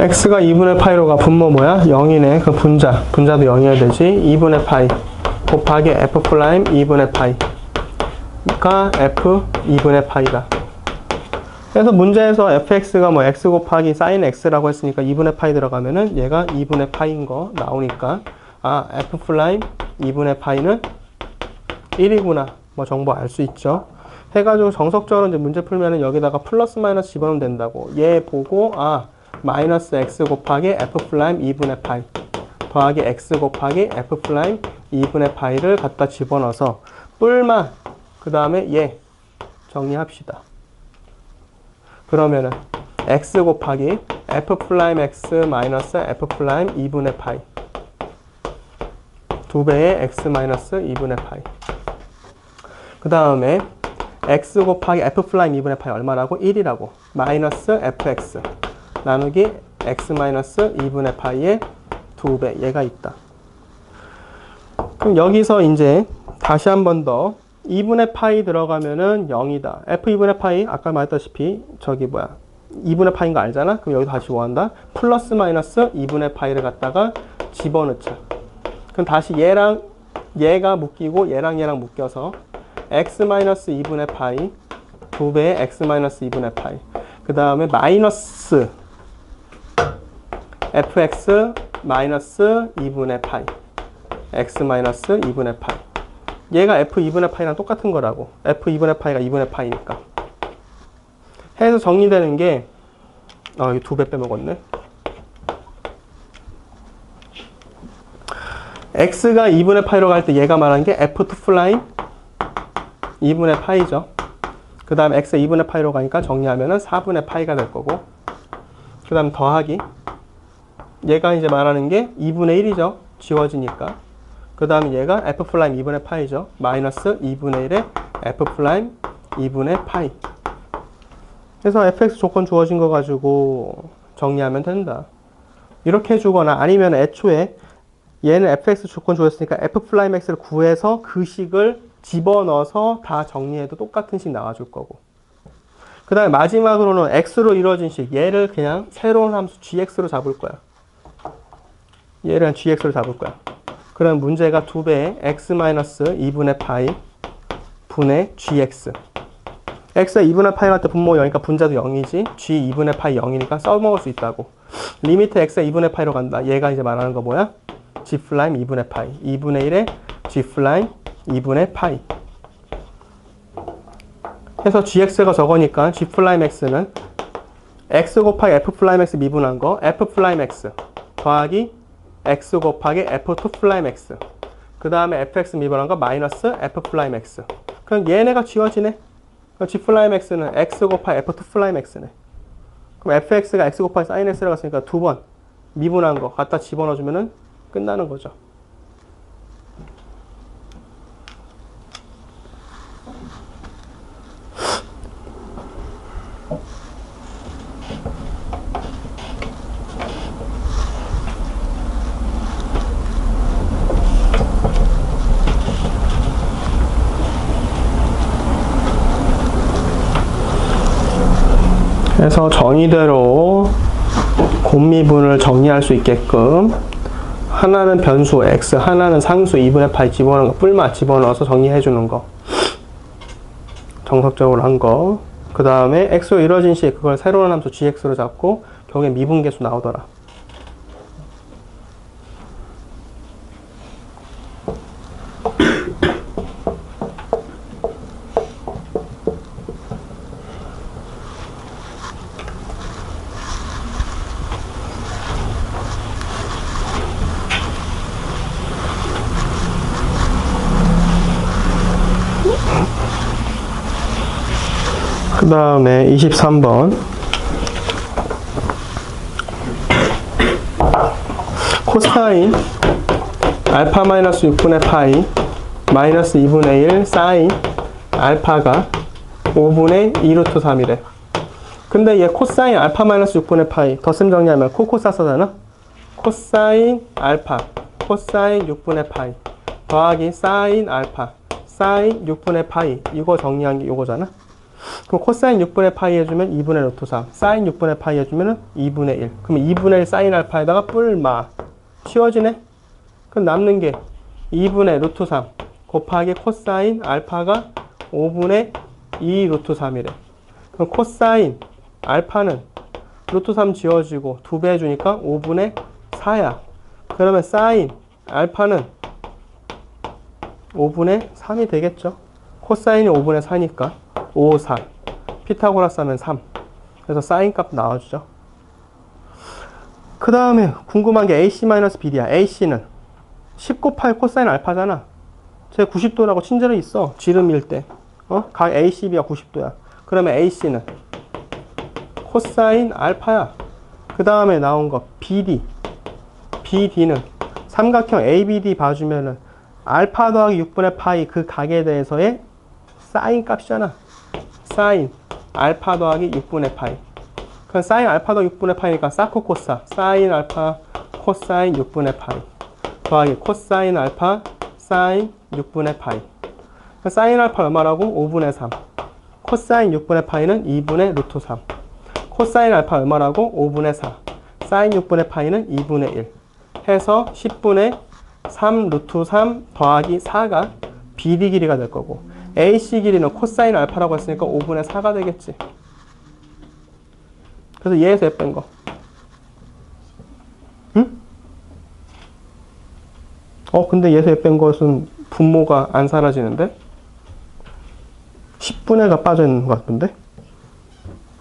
x가 2분의 파이로 가 분모 뭐야? 0이네. 그 분자도 0이어야 되지. 2분의 파이 곱하기 f 프라임 2분의 파이가 f 2분의 파이다. 그래서 문제에서 fx가 뭐 x 곱하기 sin x라고 했으니까 2분의 파이 들어가면은 얘가 2분의 파이인 거 나오니까 f 프라임 2분의 파이는 1이구나. 뭐 정보 알 수 있죠. 해가지고 정석적으로 이제 문제 풀면은 여기다가 플러스 마이너스 집어넣으면 된다고. 얘 보고 마이너스 x 곱하기 f 프라임 2분의 파이 더하기 x 곱하기 f 프라임 2분의 파이를 갖다 집어넣어서 뿔만 그 다음에 얘 정리합시다. 그러면은 x 곱하기 f 프라임 x 마이너스 f 프라임 2분의 파이 2배의 x 마이너스 2분의 파이 그 다음에 x 곱하기 f 프라임 2분의 파이 얼마라고? 1이라고. 마이너스 fx 나누기 x 마이너스 2분의 파이의 2배 얘가 있다. 그럼 여기서 이제 다시 한 번 더 2분의 파이 들어가면은 0이다. f 2분의 파이 아까 말했다시피 2분의 파이인 거 알잖아? 그럼 여기 다시 뭐 한다? 플러스 마이너스 2분의 파이를 갖다가 집어넣자. 그럼 다시 얘랑 얘가 묶이고 얘랑 묶여서 x 마이너스 2분의 파이 2배의 x-2분의 파이. 그 다음에 마이너스 fx 마이너스 2분의 파이. x 마이너스 2분의 파이. 얘가 f2분의 파이랑 똑같은 거라고. f2분의 파이가 2분의 파이니까. 해서 정리되는 게, 이거 2배 빼먹었네. x가 2분의 파이로 갈 때 얘가 말하는 게 f2 플라임 2분의 파이죠. 그 다음에 x가 2분의 파이로 가니까 정리하면은 4분의 파이가 될 거고. 그 다음 더하기. 얘가 이제 말하는 게 2분의 1이죠. 지워지니까. 그 다음에 얘가 f 플라임 2분의 파이죠. 마이너스 2분의 1에 f 플라임 2분의 파이. 그래서 fx 조건 주어진 거 가지고 정리하면 된다. 이렇게 해주거나 아니면 애초에 얘는 fx 조건 주었으니까 f 플라임 x를 구해서 그 식을 집어넣어서 다 정리해도 똑같은 식 나와줄 거고. 그 다음에 마지막으로는 x로 이루어진 식. 얘를 그냥 새로운 함수 gx로 잡을 거야. 얘를 그냥 gx로 잡을 거야. 그럼 문제가 2배의 x-2분의 파이 분의 gx. x가 2분의 파이 갈 때 분모 0이니까 분자도 0이지. g 2분의 파이 0이니까 써먹을 수 있다고. 리미트 x가 2분의 파이로 간다. 얘가 이제 말하는 거 뭐야? g 플라임 2분의 파이. 2분의 1에 g 플라임 2분의 파이. 해서 gx가 저거니까 g 플라임 x는 x 곱하기 f 플라임 x 미분한 거 f 플라임 x 더하기 x 곱하기 f2 플라임 x. 그 다음에 fx 미분한 거 마이너스 f 플라임 x. 그럼 얘네가 지워지네. 그럼 g 플라임 x는 x 곱하기 f2 플라임 x네. 그럼 fx가 x 곱하기 sin x라고 했으니까 두 번 미분한 거 갖다 집어넣어주면은 끝나는 거죠. 그래서 정의대로 곱미분을 정리할 수 있게끔 하나는 변수 x, 하나는 상수 2분의 파이 집어넣는 거, 뿔마 집어넣어서 정리해주는 거. 정석적으로 한 거. 그 다음에 x로 이루어진 식, 그걸 새로운 함수 gx로 잡고 결국에 미분계수 나오더라. 그 다음에 23번 코사인 알파 마이너스 6분의 파이 마이너스 2분의 1 사인 알파가 5분의 2루트 3이래. 근데 얘 코사인 알파 마이너스 6분의 파이 덧셈 정리하면 코사서잖아. 코사인 알파 코사인 6분의 파이 더하기 사인 알파 사인 6분의 파이. 이거 정리한 게 이거잖아. 그럼 코사인 6분의 파이 해주면 2분의 루트 3 사인 6분의 파이 해주면 2분의 1. 그러면 2분의 1 사인 알파에다가 뿔마 쉬워지네. 그럼 남는 게 2분의 루트 3 곱하기 코사인 알파가 5분의 2 루트 3이래. 그럼 코사인 알파는 루트 3 지워지고 2배 해주니까 5분의 4야. 그러면 사인 알파는 5분의 3이 되겠죠. 코사인이 5분의 4니까 5, 4. 피타고라스 하면 3. 그래서 사인 값 나와주죠. 그 다음에 궁금한 게 AC-BD야. AC는 10 곱하기 코사인 알파잖아. 제 90도라고 친절히 있어. 지름일 때. 각 ACB가 90도야. 그러면 AC는 코사인 알파야. 그 다음에 나온 거 BD. BD는 삼각형 ABD 봐주면은 알파 더하기 6분의 파이 그 각에 대해서의 사인 값이잖아. 사인 알파 더하기 6분의 파이. 그럼 사인 알파 더하기 6분의 파이니까 사코코사 사인 알파 코사인 6분의 파이 더하기 코사인 알파 사인 6분의 파이. 그럼 사인 알파 얼마라고? 5분의 3. 코사인 6분의 파이는 2분의 루트 3. 코사인 알파 얼마라고? 5분의 4. 사인 6분의 파이는 2분의 1. 해서 10분의 3 루트 3 더하기 4가 BD 길이가 될 거고 AC 길이는 코사인 알파라고 했으니까 5분의 4가 되겠지. 그래서 얘에서 얘 뺀 거. 응? 근데 얘에서 얘 뺀 것은 분모가 안 사라지는데? 10분의 가 빠져있는 것 같은데?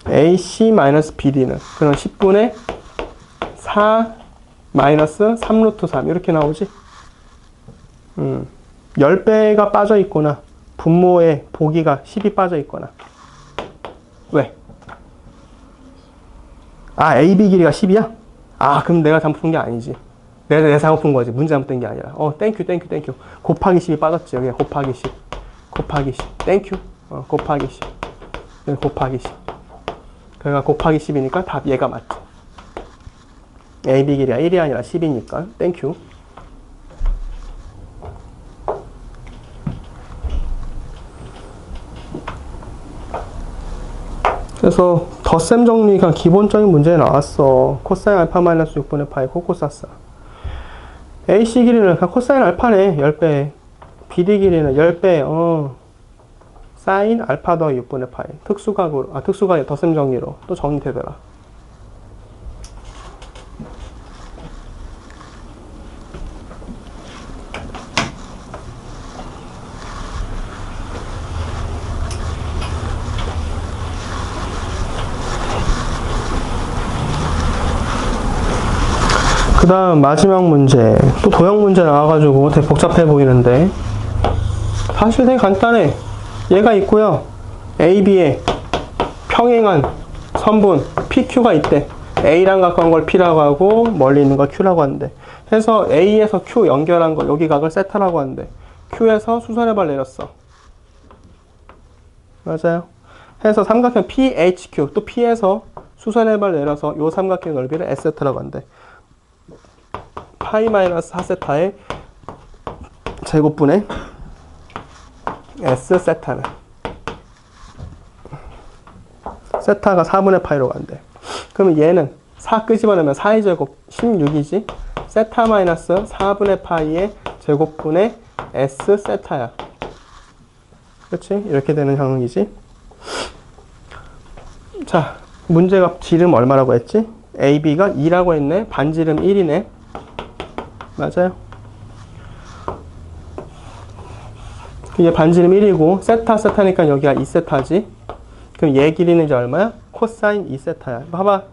AC-BD는 그럼 10분의 4 마이너스 3 루트 3 이렇게 나오지? 10배가 빠져 있거나 분모에 보기가 10이 빠져 있거나. 왜? AB 길이가 10이야? 그럼 내가 잘못 푼 게 아니지. 내가 잘못 푼 거지. 문제 잘못된 게 아니라. 땡큐. 곱하기 10이 빠졌지. 여기 곱하기 10. 곱하기 10. 땡큐. 곱하기 10. 여기 곱하기 10. 그러니까 곱하기 10이니까 답 얘가 맞지. AB 길이가 1이 아니라 10이니까. 땡큐. 그래서 덧셈 정리가 기본적인 문제에 나왔어. 코사인 알파 마이너스 6분의 파이 코코사스. AC 길이는 코사인 알파네. 10배. BD 길이는 10배. 사인 알파 더 6분의 파이. 특수각으로. 특수각이 덧셈 정리로 또 정리되더라. 그 다음 마지막 문제. 또 도형 문제 나와가지고 되게 복잡해 보이는데 사실 되게 간단해. 얘가 있고요. AB에 평행한 선분 PQ가 있대. A랑 가까운 걸 P라고 하고 멀리 있는 걸 Q라고 하는데, 해서 A에서 Q 연결한 거 여기 각을 세타라고 하는데 Q에서 수선해발 내렸어. 맞아요. 해서 삼각형 PHQ 또 P에서 수선해발 내려서 요 삼각형 넓이를 S세타라고 한대. 파이 마이너스 4세타의 제곱분의 S 세타는 세타가 4분의 파이로 간대. 그러면 얘는 4 끄집어내면 4의 제곱 16이지. 세타 마이너스 4분의 파이의 제곱분의 S 세타야. 그렇지? 이렇게 되는 형이지. 자, 문제가 지름 얼마라고 했지? AB가 2라고 했네. 반지름 1이네. 맞아요. 이게 반지름 1이고 세타니까 여기가 2세타지. 그럼 얘 길이는 이제 얼마야? 코사인 2세타야. 봐봐.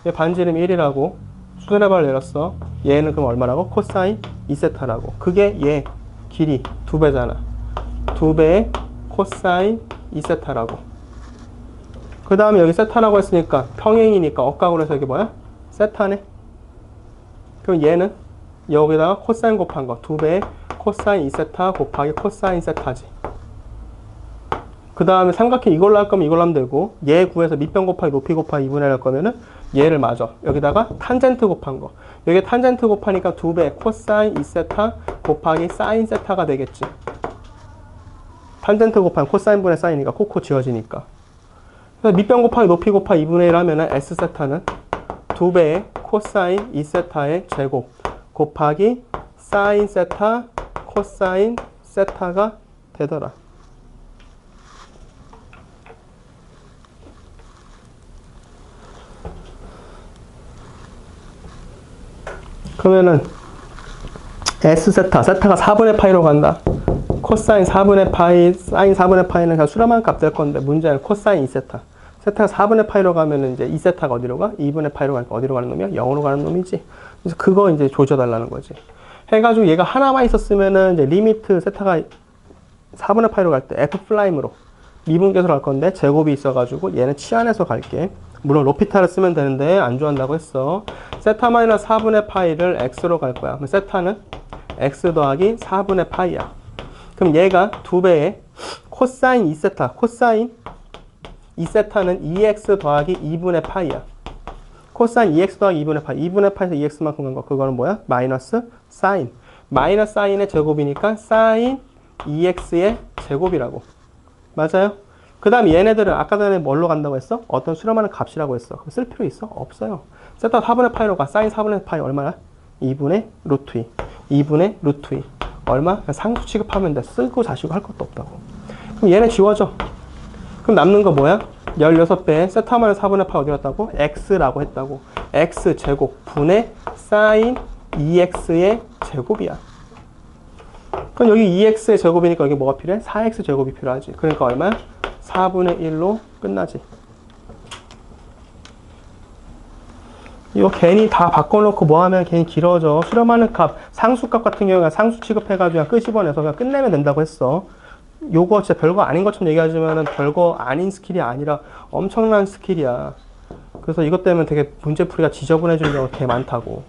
얘 반지름 1이라고 수선해발 내렸어. 얘는 그럼 얼마라고? 코사인 2세타라고. 그게 얘 길이 2배잖아. 2배의 코사인 2세타라고. 그 다음에 여기 세타라고 했으니까 평행이니까 억각으로 해서 이게 뭐야? 세타네. 그럼 얘는 여기다가 코사인 곱한 거 2배의 코사인 2세타 곱하기 코사인 세타지. 그 다음에 삼각형 이걸로 할 거면 이걸로 하면 되고, 얘 구해서 밑변 곱하기 높이 곱하기 2분의 1 할 거면은 얘를 마저 여기다가 탄젠트 곱한 거, 여기 탄젠트 곱하니까 2배 코사인 2세타 곱하기 사인 세타가 되겠지. 탄젠트 곱하면 코사인 분의 사인이니까 코코 지워지니까. 그래서 밑변 곱하기 높이 곱하기 2분의 1 하면은 S세타는 2배의 코사인 2세타의 제곱 곱하기 사인 세타 코사인 세타가 되더라. 그러면은 S세타, 세타가 4분의 파이로 간다. 코사인 4분의 파이, 사인 4분의 파이는 그냥 수렴한 값 될 건데, 문제는 코사인 2세타. 세타가 4분의 파이로 가면은 이제 2세타가 어디로 가? 2분의 파이로 가니까 어디로 가는 놈이야? 0으로 가는 놈이지. 그래서 그거 이제 조져달라는 거지. 해가지고 얘가 하나만 있었으면은 이제 리미트 세타가 4분의 파이로 갈 때 F 플라임으로 미분계수로 갈 건데, 제곱이 있어가지고 얘는 치안해서 갈게. 물론 로피타를 쓰면 되는데 안 좋아한다고 했어. 세타 마이너스 4분의 파이를 x로 갈 거야. 그럼 세타는 x 더하기 4분의 파이야. 그럼 얘가 2배의 코사인 2세타, 코사인 2세타는 2x 더하기 2분의 파이야. 코사인 2x 더하기 2분의 파이, 2분의 파이에서 2x만큼 간 거, 그거는 뭐야? 마이너스 사인. 마이너스 사인의 제곱이니까 사인 2x의 제곱이라고. 맞아요? 그 다음 얘네들은 아까 전에 뭘로 간다고 했어? 어떤 수렴하는 값이라고 했어. 그럼 쓸 필요 있어? 없어요. 세타 4분의 파이로 가. 사인 4분의 파이 얼마야? 2분의 루트 2. 2분의 루트 2. 얼마? 상수 취급하면 돼. 쓰고 자시고 할 것도 없다고. 그럼 얘네 지워져. 그럼 남는 거 뭐야? 16배 세타만의 4분의 파 어디 갔다고? x라고 했다고. x제곱 분의 사인 2x의 제곱이야. 그럼 여기 2x의 제곱이니까 여기 뭐가 필요해? 4x 제곱이 필요하지. 그러니까 얼마야? 4분의 1로 끝나지. 이거 괜히 다 바꿔놓고 뭐 하면 괜히 길어져. 수렴하는 값, 상수값 같은 경우는 상수 취급해가지고 그냥 끄집어내서 그냥 끝내면 된다고 했어. 요거 진짜 별거 아닌 것처럼 얘기하지만은 별거 아닌 스킬이 아니라 엄청난 스킬이야. 그래서 이것 때문에 되게 문제풀이가 지저분해지는 경우가 되게 많다고.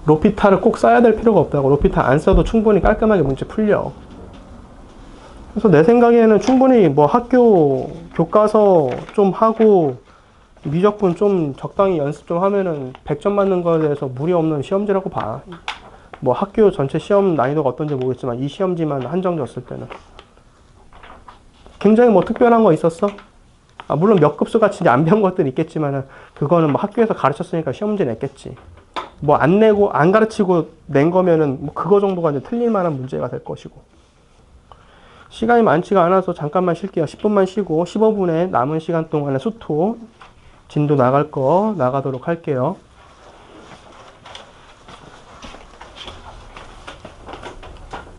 로피타를 꼭 써야 될 필요가 없다고. 로피타 안 써도 충분히 깔끔하게 문제 풀려. 그래서 내 생각에는 충분히 뭐 학교 교과서 좀 하고 미적분 좀 적당히 연습 좀 하면은 100점 맞는 거에 대해서 무리 없는 시험지라고 봐. 뭐 학교 전체 시험 난이도가 어떤지 모르겠지만 이 시험지만 한정졌을 때는 굉장히 뭐 특별한 거 있었어? 물론 몇 급수 같이 안 배운 것들은 있겠지만은 그거는 뭐 학교에서 가르쳤으니까 시험지 냈겠지. 뭐 안 내고 안 가르치고 낸 거면은 뭐 그거 정도가 이제 틀릴 만한 문제가 될 것이고. 시간이 많지가 않아서 잠깐만 쉴게요. 10분만 쉬고 15분에 남은 시간 동안에 수토 진도 나갈 거 나가도록 할게요.